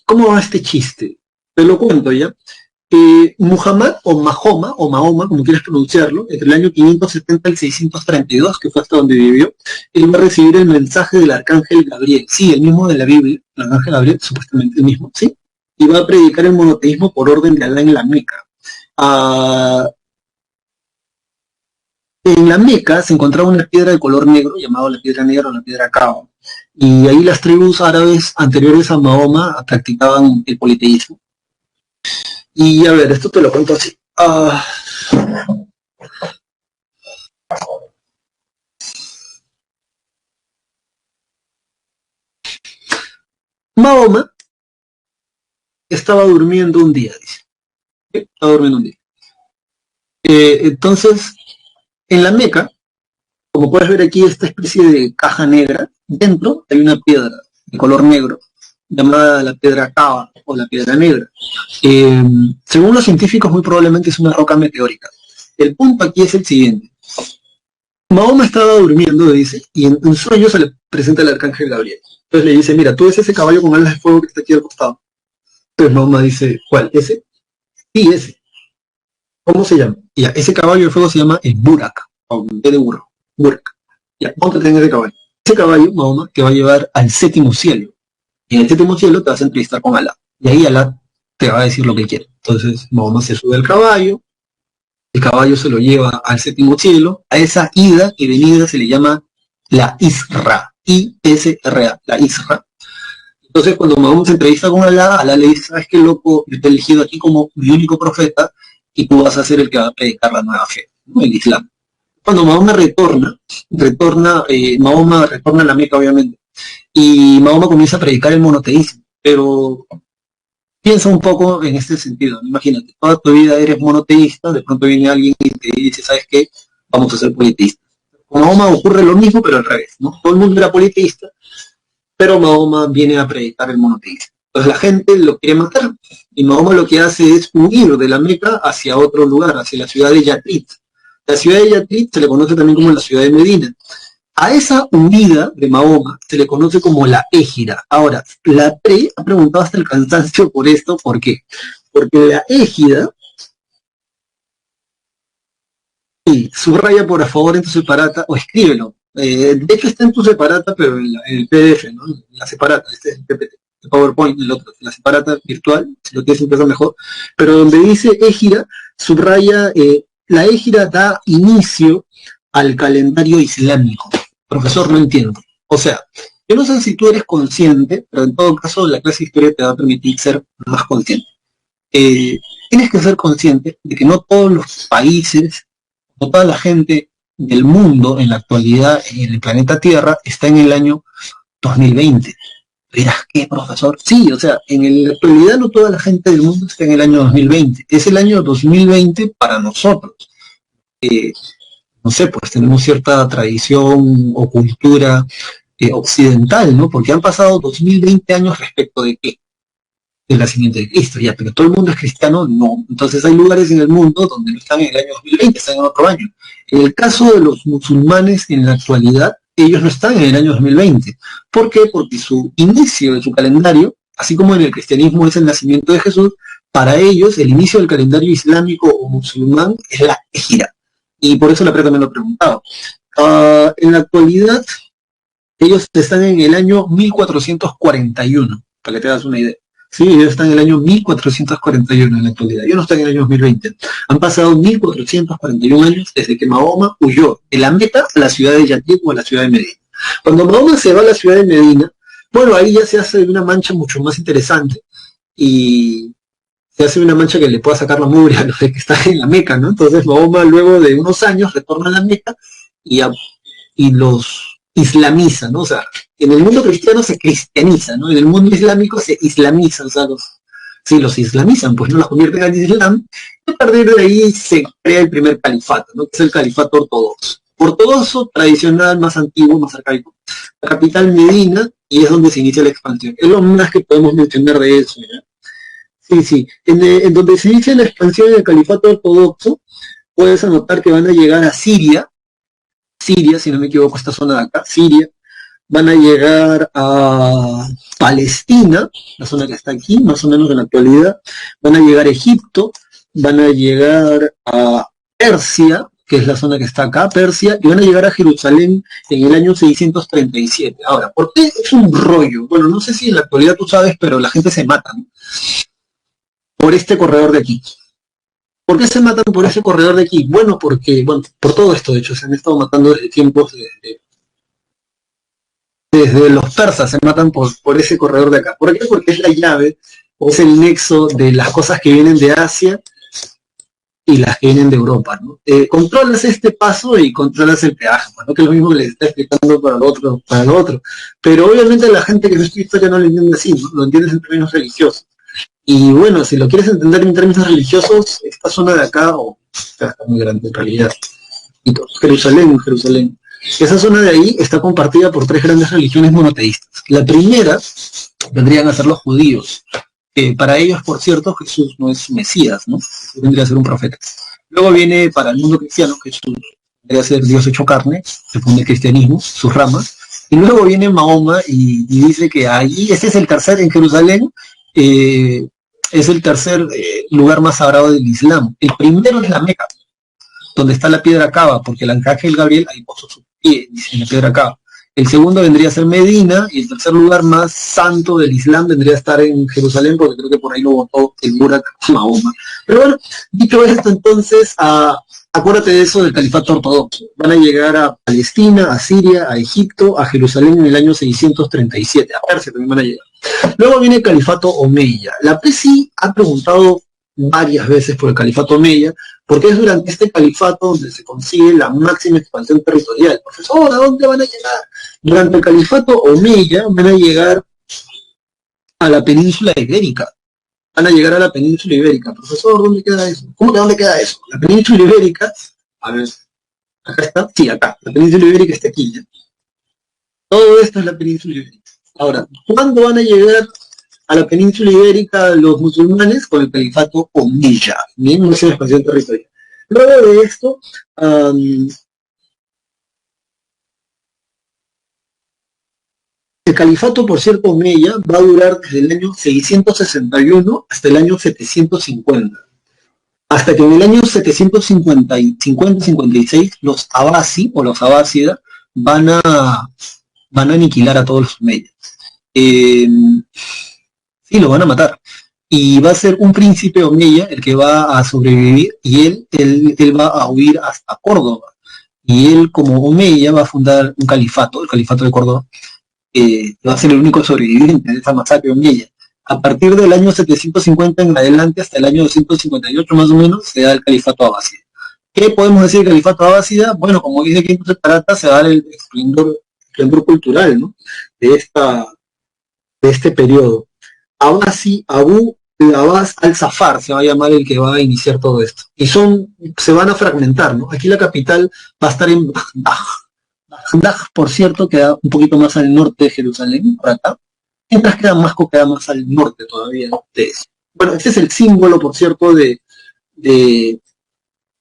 ¿cómo va este chiste? Te lo cuento ya. Muhammad o Mahoma, como quieras pronunciarlo, entre el año 570 y el 632, que fue hasta donde vivió, él va a recibir el mensaje del arcángel Gabriel, sí, el mismo de la Biblia, el arcángel Gabriel, supuestamente el mismo, sí, y va a predicar el monoteísmo por orden de Alá en la Meca. Uh, en la Meca se encontraba una piedra de color negro, llamada la piedra negra o la piedra Kaaba, y ahí las tribus árabes anteriores a Mahoma practicaban el politeísmo. Y a ver, esto te lo cuento así. Mahoma estaba durmiendo un día, dice. Estaba durmiendo un día. Entonces, en la Meca, como puedes ver aquí, esta especie de caja negra, dentro hay una piedra de color negro, llamada la piedra Kaaba o la piedra negra. Según los científicos, muy probablemente es una roca meteórica. El punto aquí es el siguiente. Mahoma estaba durmiendo, dice, y en un sueño se le presenta el arcángel Gabriel. Entonces le dice, mira, tú ves ese caballo con alas de fuego que está aquí al costado. Entonces Mahoma dice, ¿cuál? ¿Ese? Sí, ese. ¿Cómo se llama? Ya, ese caballo de fuego se llama el Burak, o de burro, Burak. Ya, póntate en ese caballo. Ese caballo, Mahoma, te va a llevar al séptimo cielo. Y en el séptimo cielo te vas a entrevistar con Alá. Y ahí Alá te va a decir lo que quiere. Entonces Mahoma se sube al caballo, el caballo se lo lleva al séptimo cielo. A esa ida y venida se le llama la Isra, I-S-R-A, la Isra. Entonces cuando Mahoma se entrevista con Alá, Alá le dice, ¿sabes qué, loco? Yo te he elegido aquí como mi único profeta y tú vas a ser el que va a predicar la nueva fe, ¿no? El Islam. Cuando Mahoma Mahoma retorna a la Meca, obviamente, y Mahoma comienza a predicar el monoteísmo, pero piensa un poco en este sentido, imagínate, toda tu vida eres monoteísta, de pronto viene alguien y te dice, ¿sabes qué? Vamos a ser politeístas. Con Mahoma ocurre lo mismo, pero al revés, ¿no? Todo el mundo era politeísta, pero Mahoma viene a predicar el monoteísmo. Entonces la gente lo quiere matar, y Mahoma lo que hace es huir de la Meca hacia otro lugar, hacia la ciudad de Yathrib. La ciudad de Yathrib se le conoce también como la ciudad de Medina. A esa huida de Mahoma se le conoce como la Égira. Ahora, la PRE ha preguntado hasta el cansancio por esto, ¿por qué? Porque la Égida, sí, subraya por favor en tu separata, o escríbelo, De hecho está en tu separata, pero en el PDF, ¿no? La separata, este es el PPT, el PowerPoint, el otro, la separata virtual, si lo tienes impreso mejor, pero donde dice égira, subraya, la égira da inicio al calendario islámico. Profesor, no entiendo. O sea, yo no sé si tú eres consciente, pero en todo caso la clase de historia te va a permitir ser más consciente. Tienes que ser consciente de que no todos los países, no toda la gente del mundo en la actualidad en el planeta Tierra está en el año 2020. Verás qué, profesor. Sí, o sea, en la actualidad no toda la gente del mundo está en el año 2020. Es el año 2020 para nosotros. No sé, pues tenemos cierta tradición o cultura occidental, ¿no? Porque han pasado 2020 años respecto de qué, del nacimiento de Cristo, ya, pero todo el mundo es cristiano, no. Entonces hay lugares en el mundo donde no están en el año 2020, están en otro año. En el caso de los musulmanes en la actualidad, ellos no están en el año 2020. ¿Por qué? Porque su inicio de su calendario, así como en el cristianismo es el nacimiento de Jesús, para ellos el inicio del calendario islámico o musulmán es la Hijra. Y por eso la pre también lo he preguntado. En la actualidad, ellos están en el año 1441, para que te hagas una idea. Sí, ellos están en el año 1441 en la actualidad. Ellos no están en el año 2020. Han pasado 1441 años desde que Mahoma huyó de la Meta a la ciudad de Yatib o a la ciudad de Medina. Cuando Mahoma se va a la ciudad de Medina, bueno, ahí ya se hace una mancha mucho más interesante y se hace una mancha que le pueda sacar la mugre a los que están en la Meca, ¿no? Entonces Mahoma luego de unos años retorna a la Meca y los islamiza, ¿no? O sea, en el mundo cristiano se cristianiza, ¿no? En el mundo islámico se islamiza, o sea, los islamizan, pues no los convierten al Islam, y a partir de ahí se crea el primer califato, ¿no? Que es el califato ortodoxo. Ortodoxo, tradicional, más antiguo, más arcaico. La capital Medina, y es donde se inicia la expansión. Es lo más que podemos mencionar de eso, ¿ya? Sí. En donde se inicia la expansión del califato ortodoxo, puedes anotar que van a llegar a Siria, si no me equivoco, esta zona de acá, Siria, van a llegar a Palestina, la zona que está aquí, más o menos en la actualidad, van a llegar a Egipto, van a llegar a Persia, que es la zona que está acá, Persia, y van a llegar a Jerusalén en el año 637. Ahora, ¿por qué es un rollo? Bueno, no sé si en la actualidad tú sabes, pero la gente se mata, ¿no? Por este corredor de aquí. ¿Por qué se matan por ese corredor de aquí? Bueno, porque, bueno, por todo esto, de hecho, se han estado matando desde tiempos desde los persas se matan por ese corredor de acá. ¿Por qué? Porque es la llave, o es el nexo de las cosas que vienen de Asia y las que vienen de Europa, ¿no? Controlas este paso y controlas el peaje, ¿no? Que es lo mismo que les está explicando para lo otro. Pero obviamente la gente que no estudia historia no lo entiende así, ¿no? Lo entiendes en términos religiosos. Y bueno, si lo quieres entender en términos religiosos, esta zona de acá, está muy grande en realidad, y Jerusalén. Esa zona de ahí está compartida por tres grandes religiones monoteístas. La primera vendrían a ser los judíos, que para ellos, por cierto, Jesús no es Mesías, ¿no? Vendría a ser un profeta. Luego viene para el mundo cristiano, Jesús vendría a ser Dios hecho carne, según el cristianismo, sus ramas. Y luego viene Mahoma y dice que allí, este es el tercer en Jerusalén, es el tercer lugar más sagrado del Islam. El primero es la Meca, donde está la piedra Cava, porque el arcángel Gabriel ahí puso su pie, dice la piedra Cava. El segundo vendría a ser Medina, y el tercer lugar más santo del Islam vendría a estar en Jerusalén, porque creo que por ahí lo votó el Burak Mahoma. Pero bueno, dicho esto, entonces, acuérdate de eso del califato ortodoxo. Van a llegar a Palestina, a Siria, a Egipto, a Jerusalén en el año 637. A Persia también van a llegar. Luego viene el califato Omeya. La PSI ha preguntado varias veces por el califato Omeya, porque es durante este califato donde se consigue la máxima expansión territorial. Profesor, ¿a dónde van a llegar? Durante el califato Omeya van a llegar a la península ibérica. Van a llegar a la península ibérica. Profesor, ¿dónde queda eso? ¿Cómo que dónde queda eso? La península ibérica, a ver, acá está, sí, acá. La península ibérica está aquí, ¿ya? Todo esto es la península ibérica. Ahora, ¿cuándo van a llegar a la península ibérica los musulmanes? Con el califato Omeya, bien, no es una expansión territorial. Luego de esto, el califato, por cierto, Omeya, va a durar desde el año 661 hasta el año 750. Hasta que en el año 750-56 los Abasi o los Abásida van a, van a aniquilar a todos los omeyas. Sí, lo van a matar. Y va a ser un príncipe omeya el que va a sobrevivir y él va a huir hasta Córdoba. Y él, como omeya, va a fundar un califato, el califato de Córdoba, va a ser el único sobreviviente de esa masacre omeya. A partir del año 750 en adelante, hasta el año 258 más o menos, se da el califato abásida. ¿Qué podemos decir del califato abásida? Bueno, como dice Quinto Separata, se da el esplendor cultural, ¿no? de, esta, de este periodo. Abu Abbas al-Zafar se va a llamar el que va a iniciar todo esto. Y se van a fragmentar, ¿no? Aquí la capital va a estar en Bagdad. Bagdad, por cierto, queda un poquito más al norte de Jerusalén, por acá, mientras que Damasco queda más al norte todavía de eso. Bueno, este es el símbolo, por cierto, de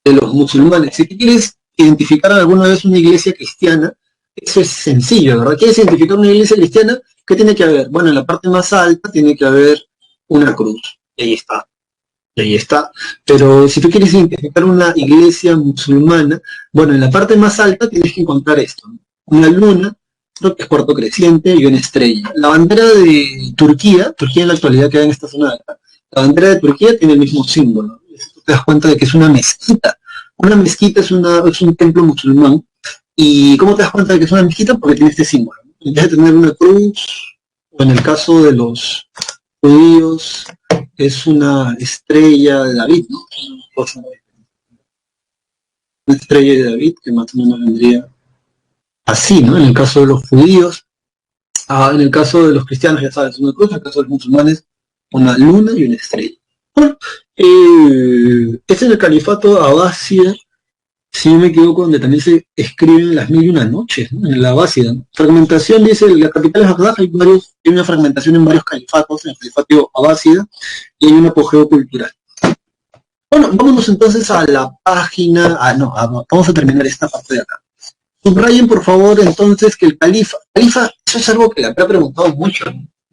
los musulmanes. Si tú quieres identificar alguna vez una iglesia cristiana, eso es sencillo, ¿verdad? ¿Quieres identificar una iglesia cristiana? ¿Qué tiene que haber? Bueno, en la parte más alta tiene que haber una cruz. Y ahí está. Y ahí está. Pero si tú quieres identificar una iglesia musulmana, bueno, en la parte más alta tienes que encontrar esto, ¿no? Una luna, creo que es cuarto creciente, y una estrella. La bandera de Turquía en la actualidad queda en esta zona de acá. La bandera de Turquía tiene el mismo símbolo. Tú te das cuenta de que es una mezquita. Una mezquita es un templo musulmán. ¿Y cómo te das cuenta de que es una mezquita? Porque tiene este símbolo. En vez de tener una cruz, o en el caso de los judíos, es una estrella de David, ¿no? Una estrella de David que más o menos vendría así, ¿no? En el caso de los judíos, en el caso de los cristianos, ya sabes, una cruz, en el caso de los musulmanes, una luna y una estrella. Bueno, este es el califato abásido, si no me equivoco, donde también se escriben las mil y una noches, ¿no? En la Abásida. Fragmentación, dice, la capital es Bagdad, hay una fragmentación en varios califatos, en el califato Abásida, y hay un apogeo cultural. Bueno, vámonos entonces a la página, vamos a terminar esta parte de acá. Subrayen, por favor, entonces, que el califa, eso es algo que le había preguntado mucho,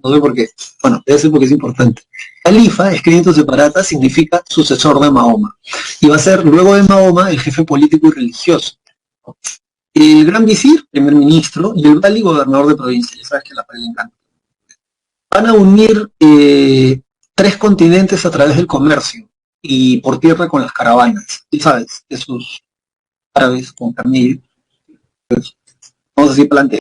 no sé por qué, bueno, debe ser porque es importante. Califa, escrito separata, significa sucesor de Mahoma, y va a ser, luego de Mahoma, el jefe político y religioso. El gran visir, primer ministro, y el vali, gobernador de provincia. Ya sabes que a la pared le encanta. Van a unir 3 continentes a través del comercio, y por tierra con las caravanas. Ya sabes, esos árabes con camello. Vamos a seguir planteo.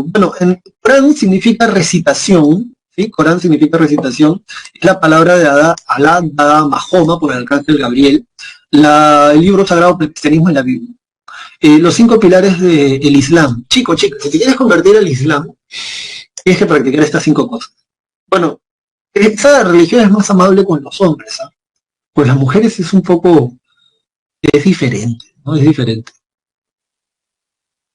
Bueno, en Corán significa recitación, ¿sí? Corán significa recitación, es la palabra de Alá dada a Mahoma por el arcángel Gabriel, el libro sagrado del cristianismo en la Biblia. Los 5 pilares del Islam. Chico, si te quieres convertir al Islam, tienes que practicar estas 5 cosas. Bueno, esa religión es más amable con los hombres, ¿eh? Pues las mujeres es un poco, es diferente, ¿no? Es diferente.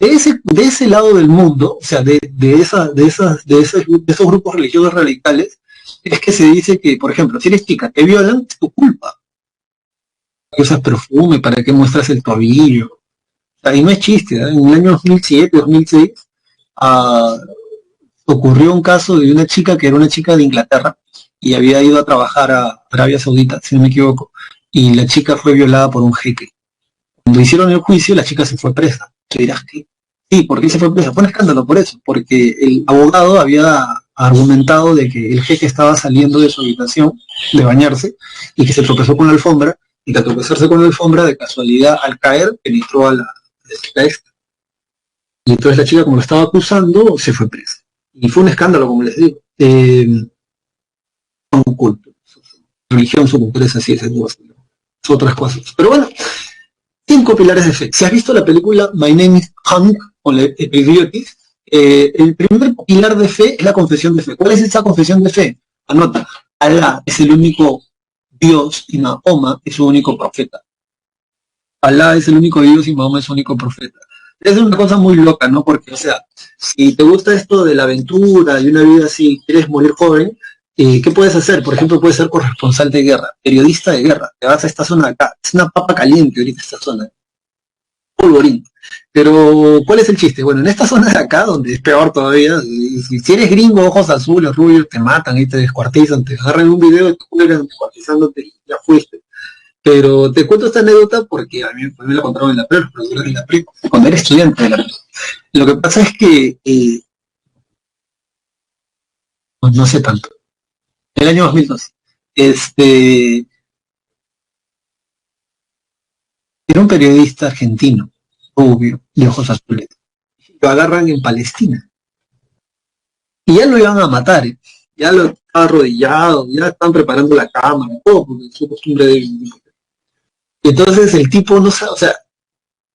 De ese lado del mundo, o sea, de esos grupos religiosos radicales, es que se dice que, por ejemplo, si eres chica, te violan, es tu culpa. ¿Para qué usas perfume? ¿Para qué muestras el tobillo? O sea, y no es chiste, ¿eh? En el año 2007, 2006, ocurrió un caso de una chica que era una chica de Inglaterra y había ido a trabajar a Arabia Saudita, si no me equivoco, y la chica fue violada por un jeque. Cuando hicieron el juicio, la chica se fue presa. Te dirás que sí, ¿por qué se fue presa? Fue un escándalo por eso, porque el abogado había argumentado de que el jeque estaba saliendo de su habitación de bañarse y que se tropezó con la alfombra, y que al tropezarse con la alfombra, de casualidad, al caer, penetró a la chica esta. Y entonces la chica, como lo estaba acusando, se fue presa. Y fue un escándalo, como les digo. Son cultos. Su religión, su cultura es así, es otras cosas. Pero bueno, 5 pilares de fe. Si has visto la película My Name is Hank, o Epidiotis, el primer pilar de fe es la confesión de fe. ¿Cuál es esa confesión de fe? Anota, Alá es el único Dios y Mahoma es su único profeta. Alá es el único Dios y Mahoma es su único profeta. Es una cosa muy loca, ¿no? Porque, o sea, si te gusta esto de la aventura y una vida así, quieres morir joven, ¿qué puedes hacer? Por ejemplo, puedes ser corresponsal de guerra, periodista de guerra. Te vas a esta zona de acá. Es una papa caliente ahorita esta zona. Polvorín. Pero, ¿cuál es el chiste? Bueno, en esta zona de acá, donde es peor todavía, si eres gringo, ojos azules, rubios, te matan y te descuartizan, te agarran un video de tu cuelgan descuartizándote y ya fuiste. Pero te cuento esta anécdota porque a mí me la contaron en la pre, los profesores de la pre, cuando era estudiante de la pre. Lo que pasa es que, pues no sé tanto, el año 2012, este, era un periodista argentino, rubio, de ojos azules. Lo agarran en Palestina y ya lo iban a matar, ¿eh? Ya lo estaba arrodillado, ya están preparando la cámara, todo, porque es su costumbre de... Y entonces el tipo no sabe, o sea,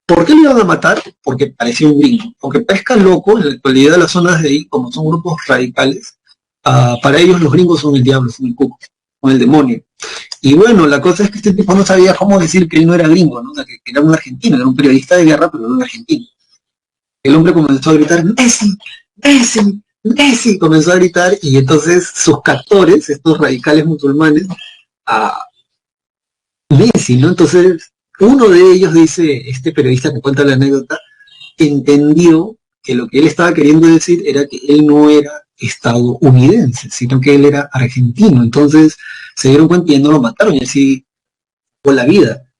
¿por qué lo iban a matar? Porque parecía un gringo. Aunque parezca loco, en la actualidad las zonas de ahí, como son grupos radicales, para ellos los gringos son el diablo, son el cuco, son el demonio. Y bueno, la cosa es que este tipo no sabía cómo decir que él no era gringo, ¿no? O sea, que era un argentino, era un periodista de guerra, pero no un argentino. El hombre comenzó a gritar, Messi, Messi, Messi, comenzó a gritar y entonces sus captores, estos radicales musulmanes, a Messi, ¿no? Entonces, uno de ellos dice, este periodista que cuenta la anécdota, entendió que lo que él estaba queriendo decir era que él no era estadounidense, sino que él era argentino. Entonces se dieron cuenta y no lo mataron y así fue la vida.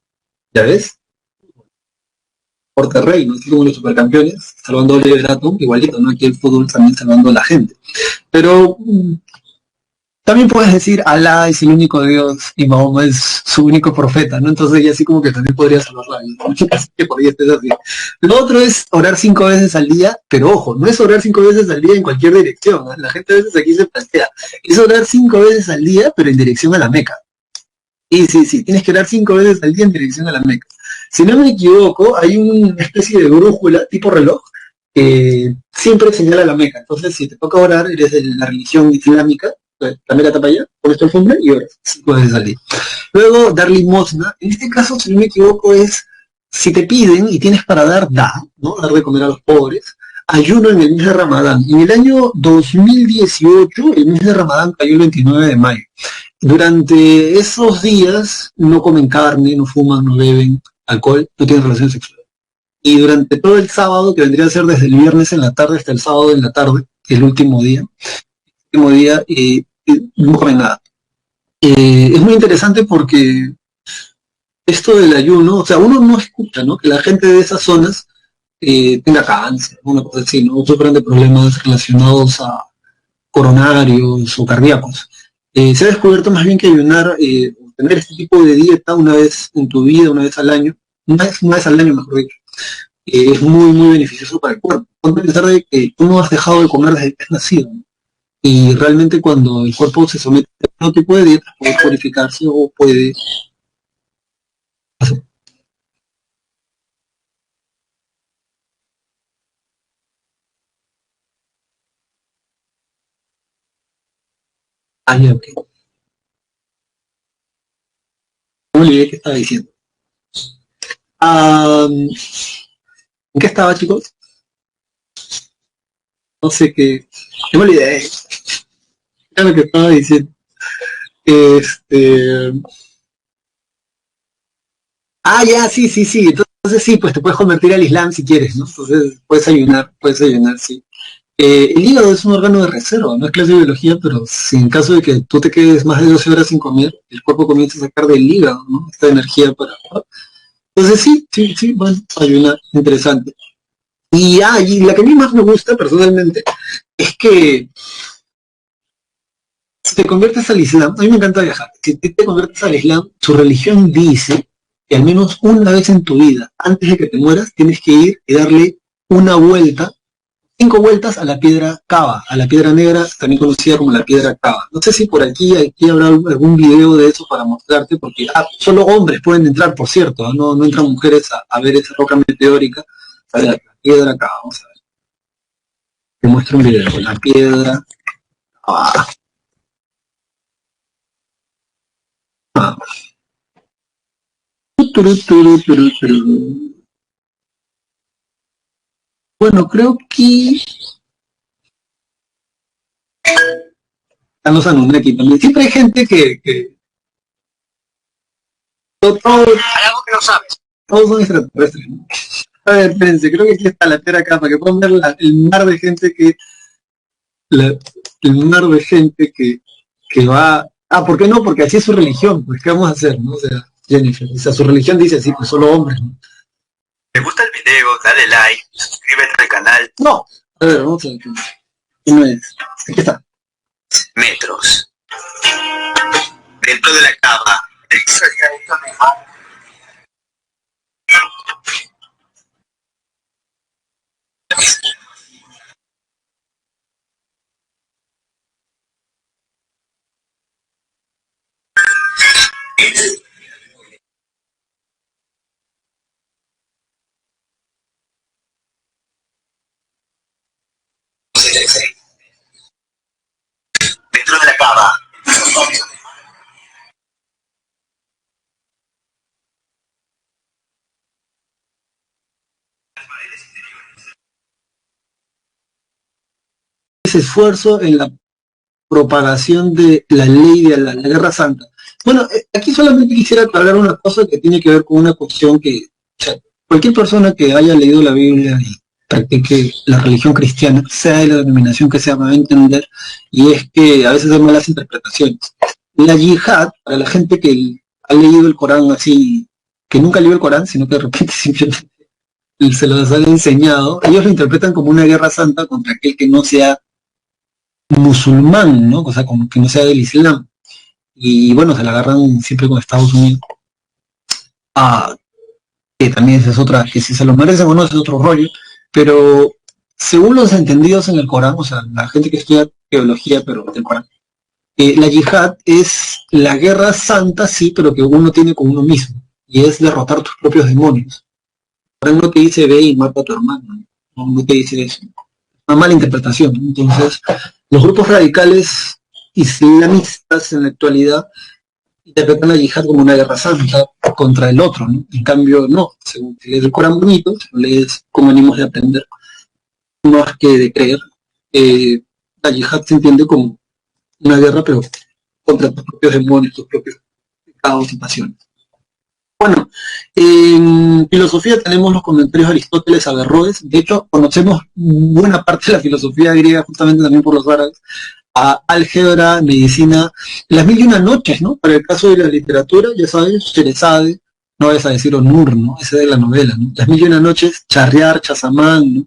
¿Ya ves? Porterrey, ¿no? Así como los supercampeones, salvando a Oliver Atom, igualito, ¿no? Aquí el fútbol también salvando a la gente. Pero también puedes decir, Alá es el único Dios y Mahoma es su único profeta, ¿no? Entonces ya así como que también podría salvar la vida. Así que por ahí estés así. Lo otro es orar 5 veces al día, pero ojo, no es orar 5 veces al día en cualquier dirección, ¿eh? La gente a veces aquí se plantea, es orar 5 veces al día, pero en dirección a la Meca. Y sí, sí, tienes que orar 5 veces al día en dirección a la Meca. Si no me equivoco, hay una especie de brújula tipo reloj que siempre señala la Meca. Entonces, si te toca orar, eres de la religión islámica, la Meca está para allá, pones tu alfombra y oras 5 veces al día. Luego, dar limosna. En este caso, si no me equivoco, es si te piden y tienes para dar, da, ¿no? Dar de comer a los pobres. Ayuno en el mes de Ramadán. En el año 2018, el mes de Ramadán cayó el 29 de mayo. Durante esos días no comen carne, no fuman, no beben alcohol, no tienen relaciones sexuales. Y durante todo el sábado, que vendría a ser desde el viernes en la tarde hasta el sábado en la tarde, el último día no comen nada. Es muy interesante porque esto del ayuno, o sea, uno no escucha, ¿no? Que la gente de esas zonas tenga cáncer, una cosa así, ¿no? Sufran de problemas relacionados a coronarios o cardíacos. Se ha descubierto más bien que ayunar, tener este tipo de dieta una vez en tu vida, una vez al año, una vez al año mejor dicho, es muy, muy beneficioso para el cuerpo. A pesar de que tú no has dejado de comer desde que has nacido, ¿no? Y realmente cuando el cuerpo se somete a otro tipo de dieta, puede purificarse o puede... Ay, ok. No me olvidé que estaba diciendo. ¿En qué estaba, chicos? No sé qué... No me olvidé. Era lo que estaba diciendo. Este... Ya, sí, sí, sí. Entonces sí, pues te puedes convertir al Islam si quieres, ¿no? Entonces puedes ayunar, sí. El hígado es un órgano de reserva, no es clase de biología, pero si en caso de que tú te quedes más de 12 horas sin comer, el cuerpo comienza a sacar del hígado, ¿no? Esta energía para... Entonces sí, sí, sí, bueno, ayunar, interesante. Y la que a mí más me gusta personalmente es que si te conviertes al Islam, a mí me encanta viajar, si te conviertes al Islam, su religión dice que al menos una vez en tu vida, antes de que te mueras, tienes que ir y darle una vuelta, 5 vueltas a la piedra Kaaba, a la piedra negra, también conocida como la piedra Kaaba. No sé si por aquí habrá algún video de eso para mostrarte, porque solo hombres pueden entrar, por cierto, no, no entran mujeres a ver esa roca meteórica, a ver, la piedra Kaaba, vamos a ver, te muestro un video, la piedra Kaaba. Bueno, creo que están los Anunnaki también. Siempre hay gente que todos son extraterrestres, ¿no? A ver, espérense, creo que aquí está la tierra acá, para que puedan ver el mar de gente la- el mar de gente que va... ¿por qué no? Porque así es su religión, pues ¿qué vamos a hacer, no? O sea, Jennifer. O sea, su religión dice así, pues solo hombres, ¿no? ¿Te gusta el video? Dale like, suscríbete al canal. No. A ver, vamos a ver. ¿Quién es? Aquí está. Metros. Dentro de la cama. Dentro de la cama. Ese esfuerzo en la propagación de la ley de la Guerra Santa. Bueno, aquí solamente quisiera aclarar una cosa que tiene que ver con una cuestión que, o sea, cualquier persona que haya leído la Biblia y practique la religión cristiana, sea de la denominación que sea, va a entender, y es que a veces hay malas interpretaciones. La yihad, para la gente que ha leído el Corán así, que nunca leyó el Corán, sino que de repente simplemente se los han enseñado, ellos lo interpretan como una guerra santa contra aquel que no sea musulmán, ¿no? O sea, como que no sea del Islam. Y bueno, se la agarran siempre con Estados Unidos. Ah, que también esa es otra, que si se lo merecen o no, ese es otro rollo. Pero según los entendidos en el Corán, o sea, la gente que estudia teología, pero del Corán, la yihad es la guerra santa, sí, pero que uno tiene con uno mismo. Y es derrotar tus propios demonios. El Corán no te dice ve y mata a tu hermano. No te dice eso. Una mala interpretación. Entonces, los grupos radicales islamistas en la actualidad interpretan la yihad como una guerra santa contra el otro, ¿no? En cambio, no. Según si lees el Corán bonito, si lo lees como venimos de aprender, más que de creer, la yihad se entiende como una guerra, pero contra tus propios demonios, tus propios pecados y pasiones. Bueno, en filosofía tenemos los comentarios de Aristóteles, Averroes. De hecho, conocemos buena parte de la filosofía griega justamente también por los árabes. A álgebra, medicina, las mil y una noches, ¿no? Para el caso de la literatura, ya sabes, Sherezade, no vayas a decir Onur, ¿no? Esa de la novela, ¿no? Las mil y una noches, Charrear, Chazamán, ¿no?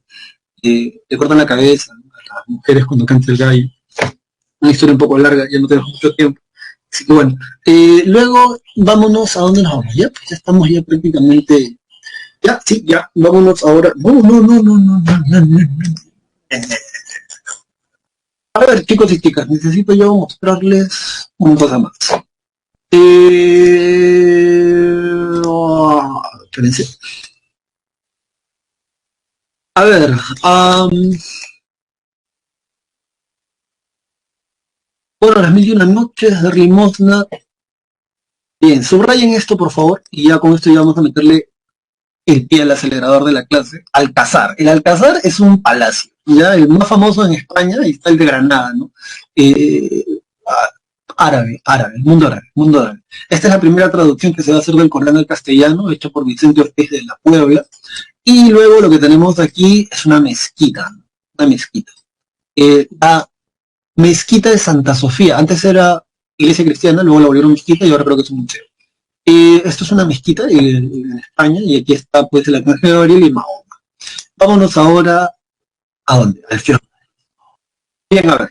Le cortan la cabeza, ¿no? A las mujeres cuando canta el gallo. Una historia un poco larga, ya no tenemos mucho tiempo. Así que bueno, luego vámonos a dónde nos vamos, ya, pues ya estamos ya prácticamente, ya, sí, ya, vámonos ahora, no. A ver, chicos y chicas, necesito yo mostrarles una cosa más. Espérense. A ver, bueno, las mil y una noches de limosna. Bien, subrayen esto por favor, y ya con esto ya vamos a meterle el pie al acelerador de la clase. Alcázar. El Alcázar es un palacio, ya el más famoso en España, y está el de Granada, ¿no? Eh, mundo árabe. Esta es la primera traducción que se va a hacer del Corán al castellano, hecha por Vicente Ortiz de la Puebla. Y luego lo que tenemos aquí es una mezquita, la mezquita de Santa Sofía. Antes era iglesia cristiana, luego la volvieron mezquita y ahora creo que es un museo. Esto es una mezquita en España y aquí está pues el Arcángel Gabriel y Mahoma. Vámonos ahora a dónde, al cielo. Bien, a ver.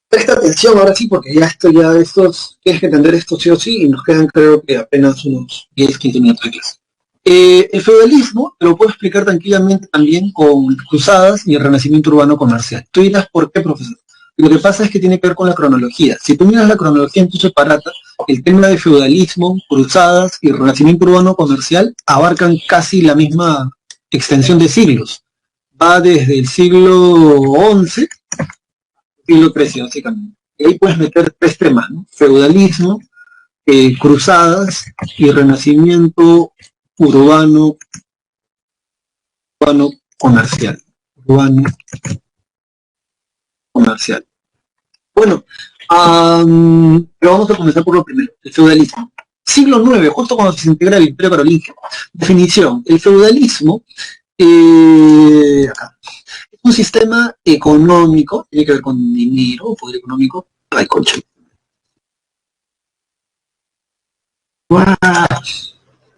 Presta atención ahora sí, porque ya estos, tienes que entender esto sí o sí, y nos quedan creo que apenas unos 10, 15 minutos de clase. El feudalismo te lo puedo explicar tranquilamente también con cruzadas y el renacimiento urbano comercial. Tú dirás, ¿por qué, profesor? Lo que pasa es que tiene que ver con la cronología. Si tú miras la cronología en tu separata, el tema de feudalismo, cruzadas y renacimiento urbano comercial abarcan casi la misma extensión de siglos. Va desde el siglo XI siglo XIII, básicamente. Y ahí puedes meter tres temas, ¿no? Feudalismo, cruzadas y renacimiento urbano, comercial. Urbano comercial. Bueno, pero vamos a comenzar por lo primero, el feudalismo. Siglo IX, justo cuando se integra el Imperio Carolingio. Definición, el feudalismo acá, es un sistema económico, tiene que ver con dinero, poder económico. Ay, concha.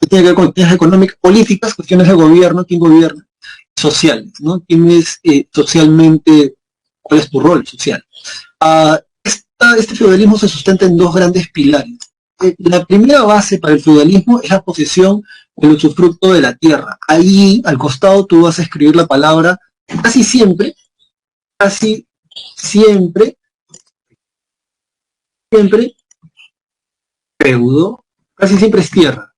Que tiene que ver con cuestiones económicas, políticas, cuestiones de gobierno, quién gobierna, sociales, ¿no? ¿Quién es socialmente, cuál es tu rol social? Este feudalismo se sustenta en dos grandes pilares. La primera base para el feudalismo es la posesión o el usufructo de la tierra. Ahí, al costado, tú vas a escribir la palabra, casi siempre, siempre, feudo, casi siempre es tierra.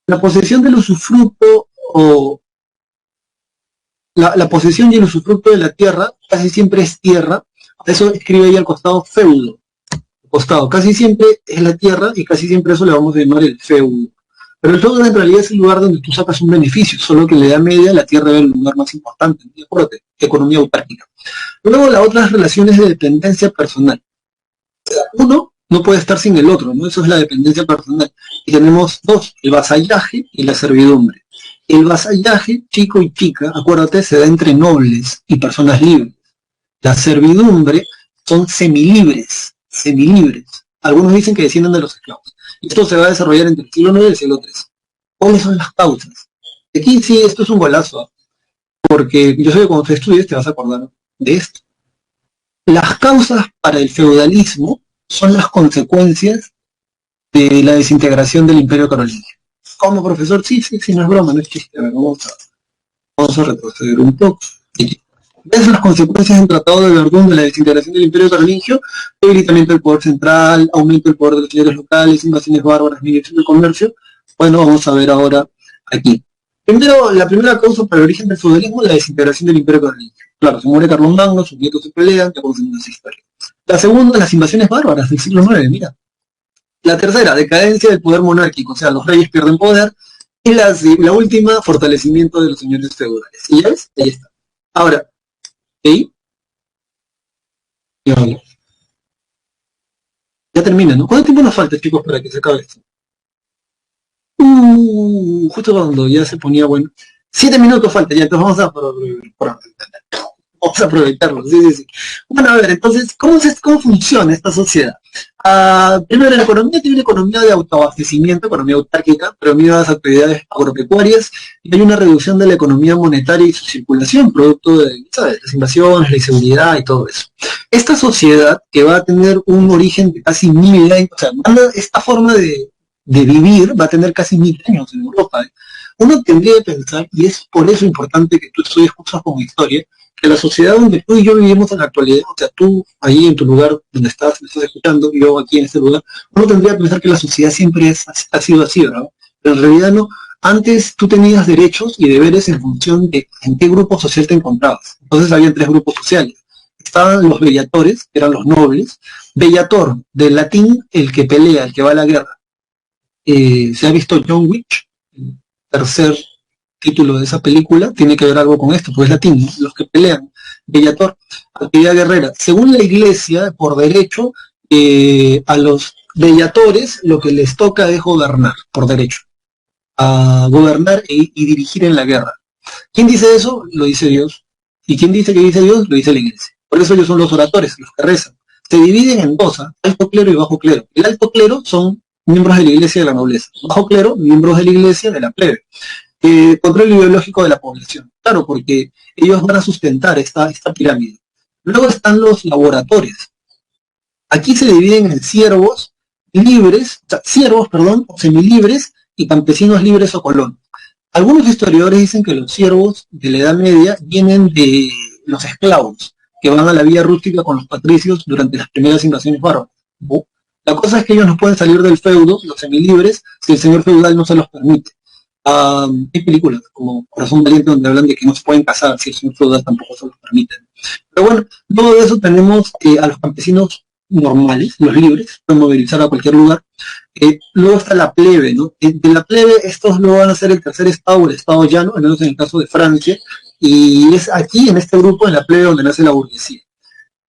La posesión del usufructo o la posesión y el usufructo de la tierra casi siempre es tierra. Eso escribe ahí al costado feudo. Costado. Casi siempre es la tierra y casi siempre eso le vamos a llamar el feudo. Pero el feudo en realidad es el lugar donde tú sacas un beneficio, solo que en la Edad Media la tierra era el lugar más importante. Acuérdate, economía autárquica. Luego la otra es relaciones de dependencia personal. Uno no puede estar sin el otro, ¿no? Eso es la dependencia personal. Y tenemos dos, el vasallaje y la servidumbre. El vasallaje, chico y chica, acuérdate, se da entre nobles y personas libres. La servidumbre son semilibres. Algunos dicen que descienden de los esclavos. Esto se va a desarrollar entre el siglo IX y el siglo XIII. ¿Cuáles son las causas? Aquí sí, esto es un golazo, porque yo sé que cuando tú estudies te vas a acordar de esto. Las causas para el feudalismo son las consecuencias de la desintegración del Imperio Carolingio. ¿Cómo, profesor? Sí, no es broma, no es chiste. A ver, vamos a retroceder un poco. ¿Ves las consecuencias del Tratado de Verdún de la desintegración del Imperio Carolingio? Debilitamiento del poder central, aumento del poder de los señores locales, invasiones bárbaras, migración del comercio. Bueno, vamos a ver ahora aquí. Primero, la primera causa para el origen del feudalismo es la desintegración del Imperio Carolingio. Claro, se muere Carlomagno, sus nietos se pelean, ya conocemos esa historia. La segunda, las invasiones bárbaras del siglo IX, mira. La tercera, decadencia del poder monárquico, o sea, los reyes pierden poder. Y la última, fortalecimiento de los señores feudales. ¿Y ya ves? Ahí está. Ahora, ¿sí? Ya termina, ¿no? ¿Cuánto tiempo nos falta, chicos, para que se acabe esto? Justo cuando ya se ponía bueno. 7 minutos falta, ya, entonces vamos a aprovecharlo, sí. Bueno, a ver, entonces, ¿cómo funciona esta sociedad? Primero, la economía tiene una economía de autoabastecimiento, economía autárquica, predomina las actividades agropecuarias y hay una reducción de la economía monetaria y su circulación, producto de, ¿sabes?, las invasiones, la inseguridad y todo eso. Esta sociedad, que va a tener un origen de casi 1000 años, o sea, esta forma de vivir va a tener casi 1000 años en Europa. Uno tendría que pensar, y es por eso importante que tú estudies cosas como historia, que la sociedad donde tú y yo vivimos en la actualidad, o sea, tú ahí en tu lugar donde estás, me estás escuchando, y yo aquí en este lugar, uno tendría que pensar que la sociedad siempre ha sido así, ¿verdad? Pero en realidad no. Antes tú tenías derechos y deberes en función de en qué grupo social te encontrabas. Entonces había 3 grupos sociales. Estaban los bellatores, que eran los nobles. Bellator, del latín, el que pelea, el que va a la guerra. Se ha visto John Wick, el tercer título de esa película, tiene que ver algo con esto, pues es latín, ¿no? Los que pelean. Bellator, actividad guerrera. Según la iglesia, por derecho, a los bellatores lo que les toca es gobernar, por derecho. A gobernar y dirigir en la guerra. ¿Quién dice eso? Lo dice Dios. ¿Y quién dice que dice Dios? Lo dice la iglesia. Por eso ellos son los oradores, los que rezan. Se dividen en dos, alto clero y bajo clero. El alto clero son miembros de la iglesia de la nobleza. Bajo clero, miembros de la iglesia de la plebe. Control ideológico de la población. Claro, porque ellos van a sustentar esta pirámide. Luego están los laboratorios. Aquí se dividen en siervos libres, o semilibres, y campesinos libres o colonos. Algunos historiadores dicen que los siervos de la Edad Media vienen de los esclavos, que van a la vida rústica con los patricios durante las primeras invasiones bárbaras. La cosa es que ellos no pueden salir del feudo, los semilibres, si el señor feudal no se los permite. Hay películas como Corazón Valiente donde hablan de que no se pueden casar si el señor feudal tampoco se los permite. Pero bueno, luego de eso tenemos a los campesinos normales, los libres, pueden movilizar a cualquier lugar. Luego está la plebe, ¿no? De la plebe estos lo van a ser el tercer estado, el estado llano, al menos en el caso de Francia, y es aquí en este grupo, en la plebe, donde nace la burguesía.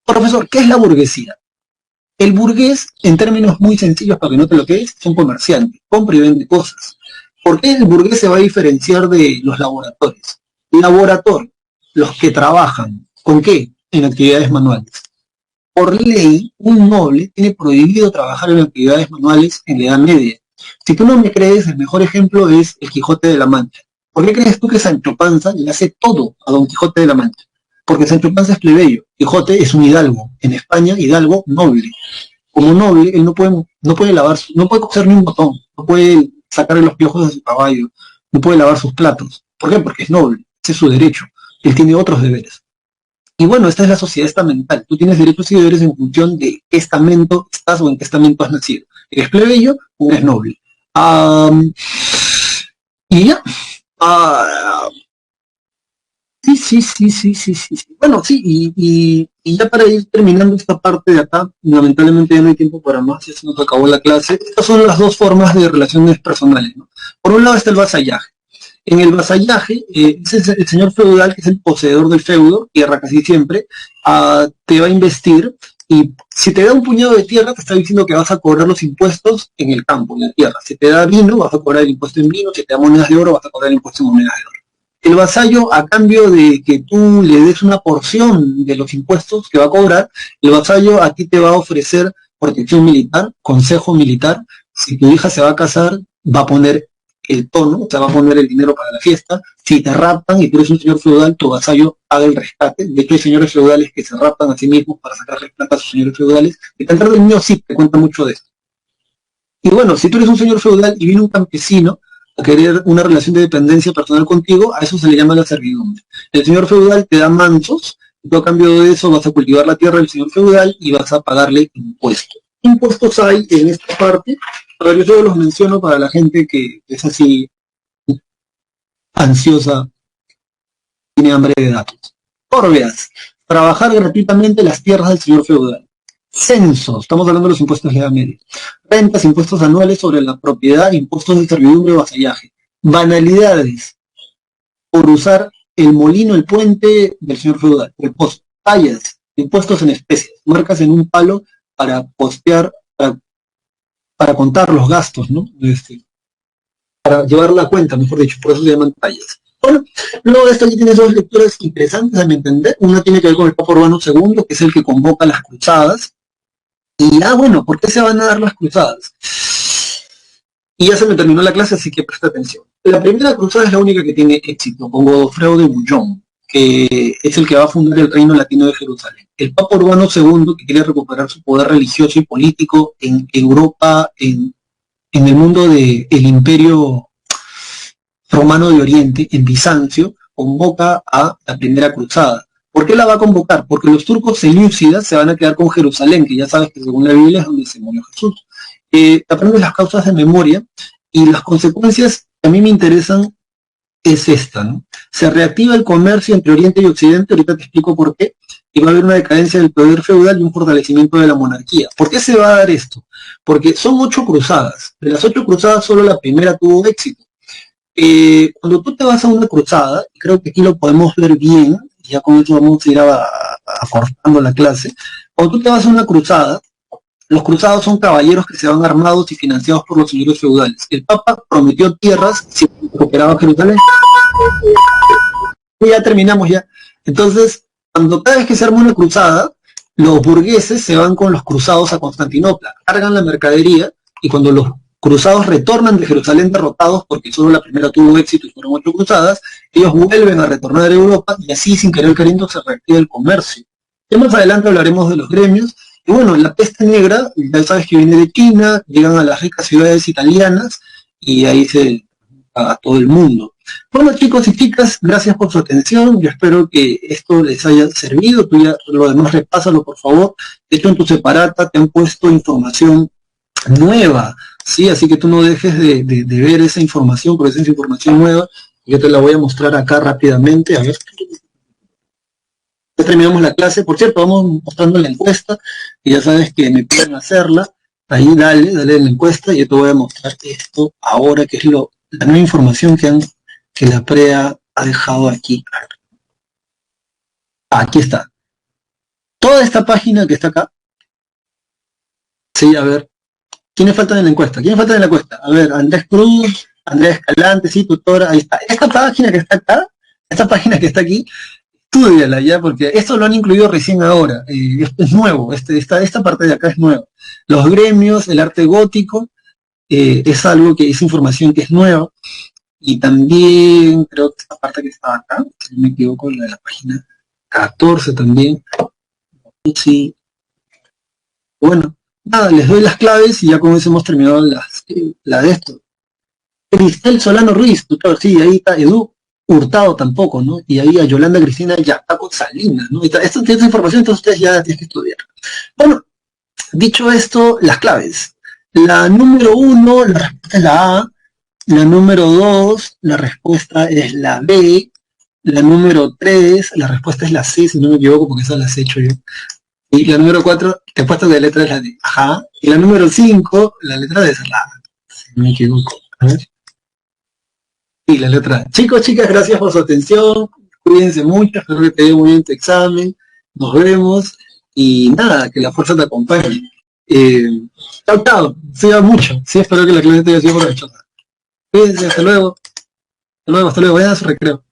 Profesor, ¿qué es la burguesía? El burgués, en términos muy sencillos para que note lo que es un comerciante, compra y vende cosas. ¿Por qué el burgués se va a diferenciar de los laboratorios? Laborator, los que trabajan, ¿con qué? En actividades manuales. Por ley, un noble tiene prohibido trabajar en actividades manuales en la Edad Media. Si tú no me crees, el mejor ejemplo es el Quijote de la Mancha. ¿Por qué crees tú que Sancho Panza le hace todo a Don Quijote de la Mancha? Porque Sancho Panza es plebeyo, Quijote es un hidalgo. En España, hidalgo noble. Como noble, él no puede lavar, no puede coser ni un botón, no puede sacarle los piojos de su caballo, no puede lavar sus platos. ¿Por qué? Porque es noble, ese es su derecho. Él tiene otros deberes. Y bueno, esta es la sociedad estamental. Tú tienes derechos y deberes en función de qué estamento estás o en qué estamento has nacido. ¿Eres plebeyo o eres noble? Y ya. Ah, sí. Bueno, sí, y ya para ir terminando esta parte de acá, lamentablemente ya no hay tiempo para más, ya se nos acabó la clase. Estas son las dos formas de relaciones personales, ¿no? Por un lado está el vasallaje. En el vasallaje, es el señor feudal, que es el poseedor del feudo, tierra casi siempre, te va a investir y si te da un puñado de tierra, te está diciendo que vas a cobrar los impuestos en el campo, en la tierra. Si te da vino, vas a cobrar el impuesto en vino. Si te da monedas de oro, vas a cobrar el impuesto en monedas de oro. El vasallo, a cambio de que tú le des una porción de los impuestos que va a cobrar, el vasallo a ti te va a ofrecer protección militar, consejo militar. Si tu hija se va a casar, va a poner el tono, o sea, va a poner el dinero para la fiesta. Si te raptan y tú eres un señor feudal, tu vasallo haga el rescate. De hecho, hay señores feudales que se raptan a sí mismos para sacarle plata a sus señores feudales. Y Cantar del Mío sí te cuenta mucho de esto. Y bueno, si tú eres un señor feudal y viene un campesino a querer una relación de dependencia personal contigo, a eso se le llama la servidumbre. El señor feudal te da mansos, y tú a cambio de eso vas a cultivar la tierra del señor feudal y vas a pagarle impuestos. Impuestos hay en esta parte, pero yo solo los menciono para la gente que es así ansiosa, tiene hambre de datos. Orbeas, trabajar gratuitamente las tierras del señor feudal. Censos, estamos hablando de los impuestos de la Edad Media. Rentas, impuestos anuales sobre la propiedad, impuestos de servidumbre o vasallaje. Banalidades, por usar el molino, el puente del señor feudal, el pozo. Tallas, impuestos en especies, marcas en un palo para postear, para contar los gastos, ¿no? Para llevar la cuenta, mejor dicho, por eso se llaman tallas. Bueno, luego de esto aquí tienes dos lecturas interesantes a mi entender. Una tiene que ver con el Papa Urbano II, que es el que convoca las cruzadas. Y bueno, ¿por qué se van a dar las cruzadas? Y ya se me terminó la clase, así que presta atención. La primera cruzada es la única que tiene éxito, con Godofredo de Bouillon, que es el que va a fundar el Reino Latino de Jerusalén. El Papa Urbano II, que quiere recuperar su poder religioso y político en Europa, en el mundo del Imperio Romano de Oriente, en Bizancio, convoca a la primera cruzada. ¿Por qué la va a convocar? Porque los turcos selúcidas se van a quedar con Jerusalén, que ya sabes que según la Biblia es donde se murió Jesús. Te aprendes las causas de memoria y las consecuencias que a mí me interesan es esta, ¿no? Se reactiva el comercio entre Oriente y Occidente, ahorita te explico por qué, y va a haber una decadencia del poder feudal y un fortalecimiento de la monarquía. ¿Por qué se va a dar esto? Porque son 8 cruzadas. De las 8 cruzadas, solo la primera tuvo éxito. Cuando tú te vas a una cruzada, y creo que aquí lo podemos ver bien, y ya con eso vamos a ir acortando la clase. Cuando tú te vas a una cruzada, los cruzados son caballeros que se van armados y financiados por los señores feudales. El Papa prometió tierras si recuperaba Jerusalén. Y ya terminamos ya. Entonces, cuando cada vez que se arma una cruzada, los burgueses se van con los cruzados a Constantinopla, cargan la mercadería, y cuando los cruzados retornan de Jerusalén derrotados, porque solo la primera tuvo éxito y fueron 8 cruzadas, ellos vuelven a retornar a Europa y así, sin querer queriendo, se reactiva el comercio. Ya más adelante hablaremos de los gremios. Y bueno, la peste negra, ya sabes que viene de China, llegan a las ricas ciudades italianas y ahí se a todo el mundo. Bueno, chicos y chicas, gracias por su atención. Yo espero que esto les haya servido. Tú ya lo demás repásalo, por favor. De hecho, en tu separata te han puesto información nueva, ¿sí? Así que tú no dejes de ver esa información, porque esa es información nueva. Yo te la voy a mostrar acá rápidamente. A ver. Ya terminamos la clase. Por cierto, vamos mostrando la encuesta, y ya sabes que me piden hacerla. Ahí dale la encuesta, y yo te voy a mostrar esto ahora, que es la nueva información que la PREA ha dejado aquí. Aquí está. Toda esta página que está acá. Sí, a ver. ¿Quiénes faltan en la encuesta? ¿Quiénes faltan en la encuesta? A ver, Andrés Cruz, Andrés Escalante, sí, tutora, ahí está. Esta página que está acá, esta página que está aquí, estúdiala ya, porque esto lo han incluido recién ahora. Esto es nuevo, esta parte de acá es nueva. Los gremios, el arte gótico, es algo que es información que es nueva. Y también creo que esta parte que estaba acá, si no me equivoco, la de la página 14 también. Sí, bueno, nada, les doy las claves y ya con eso hemos terminado la de esto. Cristel Solano Ruiz, claro, sí, ahí está Edu Hurtado tampoco, ¿no? Y ahí a Yolanda Cristina Yapaco Salinas, ¿no? Esta información, entonces ustedes ya tienen que estudiar. Bueno, dicho esto, las claves. La número 1, la respuesta es la A. La número 2, la respuesta es la B. La número 3, la respuesta es la C, si no me equivoco, porque esa las he hecho yo. Y la número 4, te he puesto de letra es la D. Ajá. Y la número 5, la letra D es la A, si no me equivoco. A ver. Y la letra A. Chicos, chicas, gracias por su atención. Cuídense mucho, espero que te vaya muy bien tu examen. Nos vemos. Y nada, que la fuerza te acompañe. Chao, chao. Siga mucho. Sí, espero que la clase te haya sido provechosa. Cuídense, hasta luego. Hasta luego, hasta luego. Vayan a su recreo.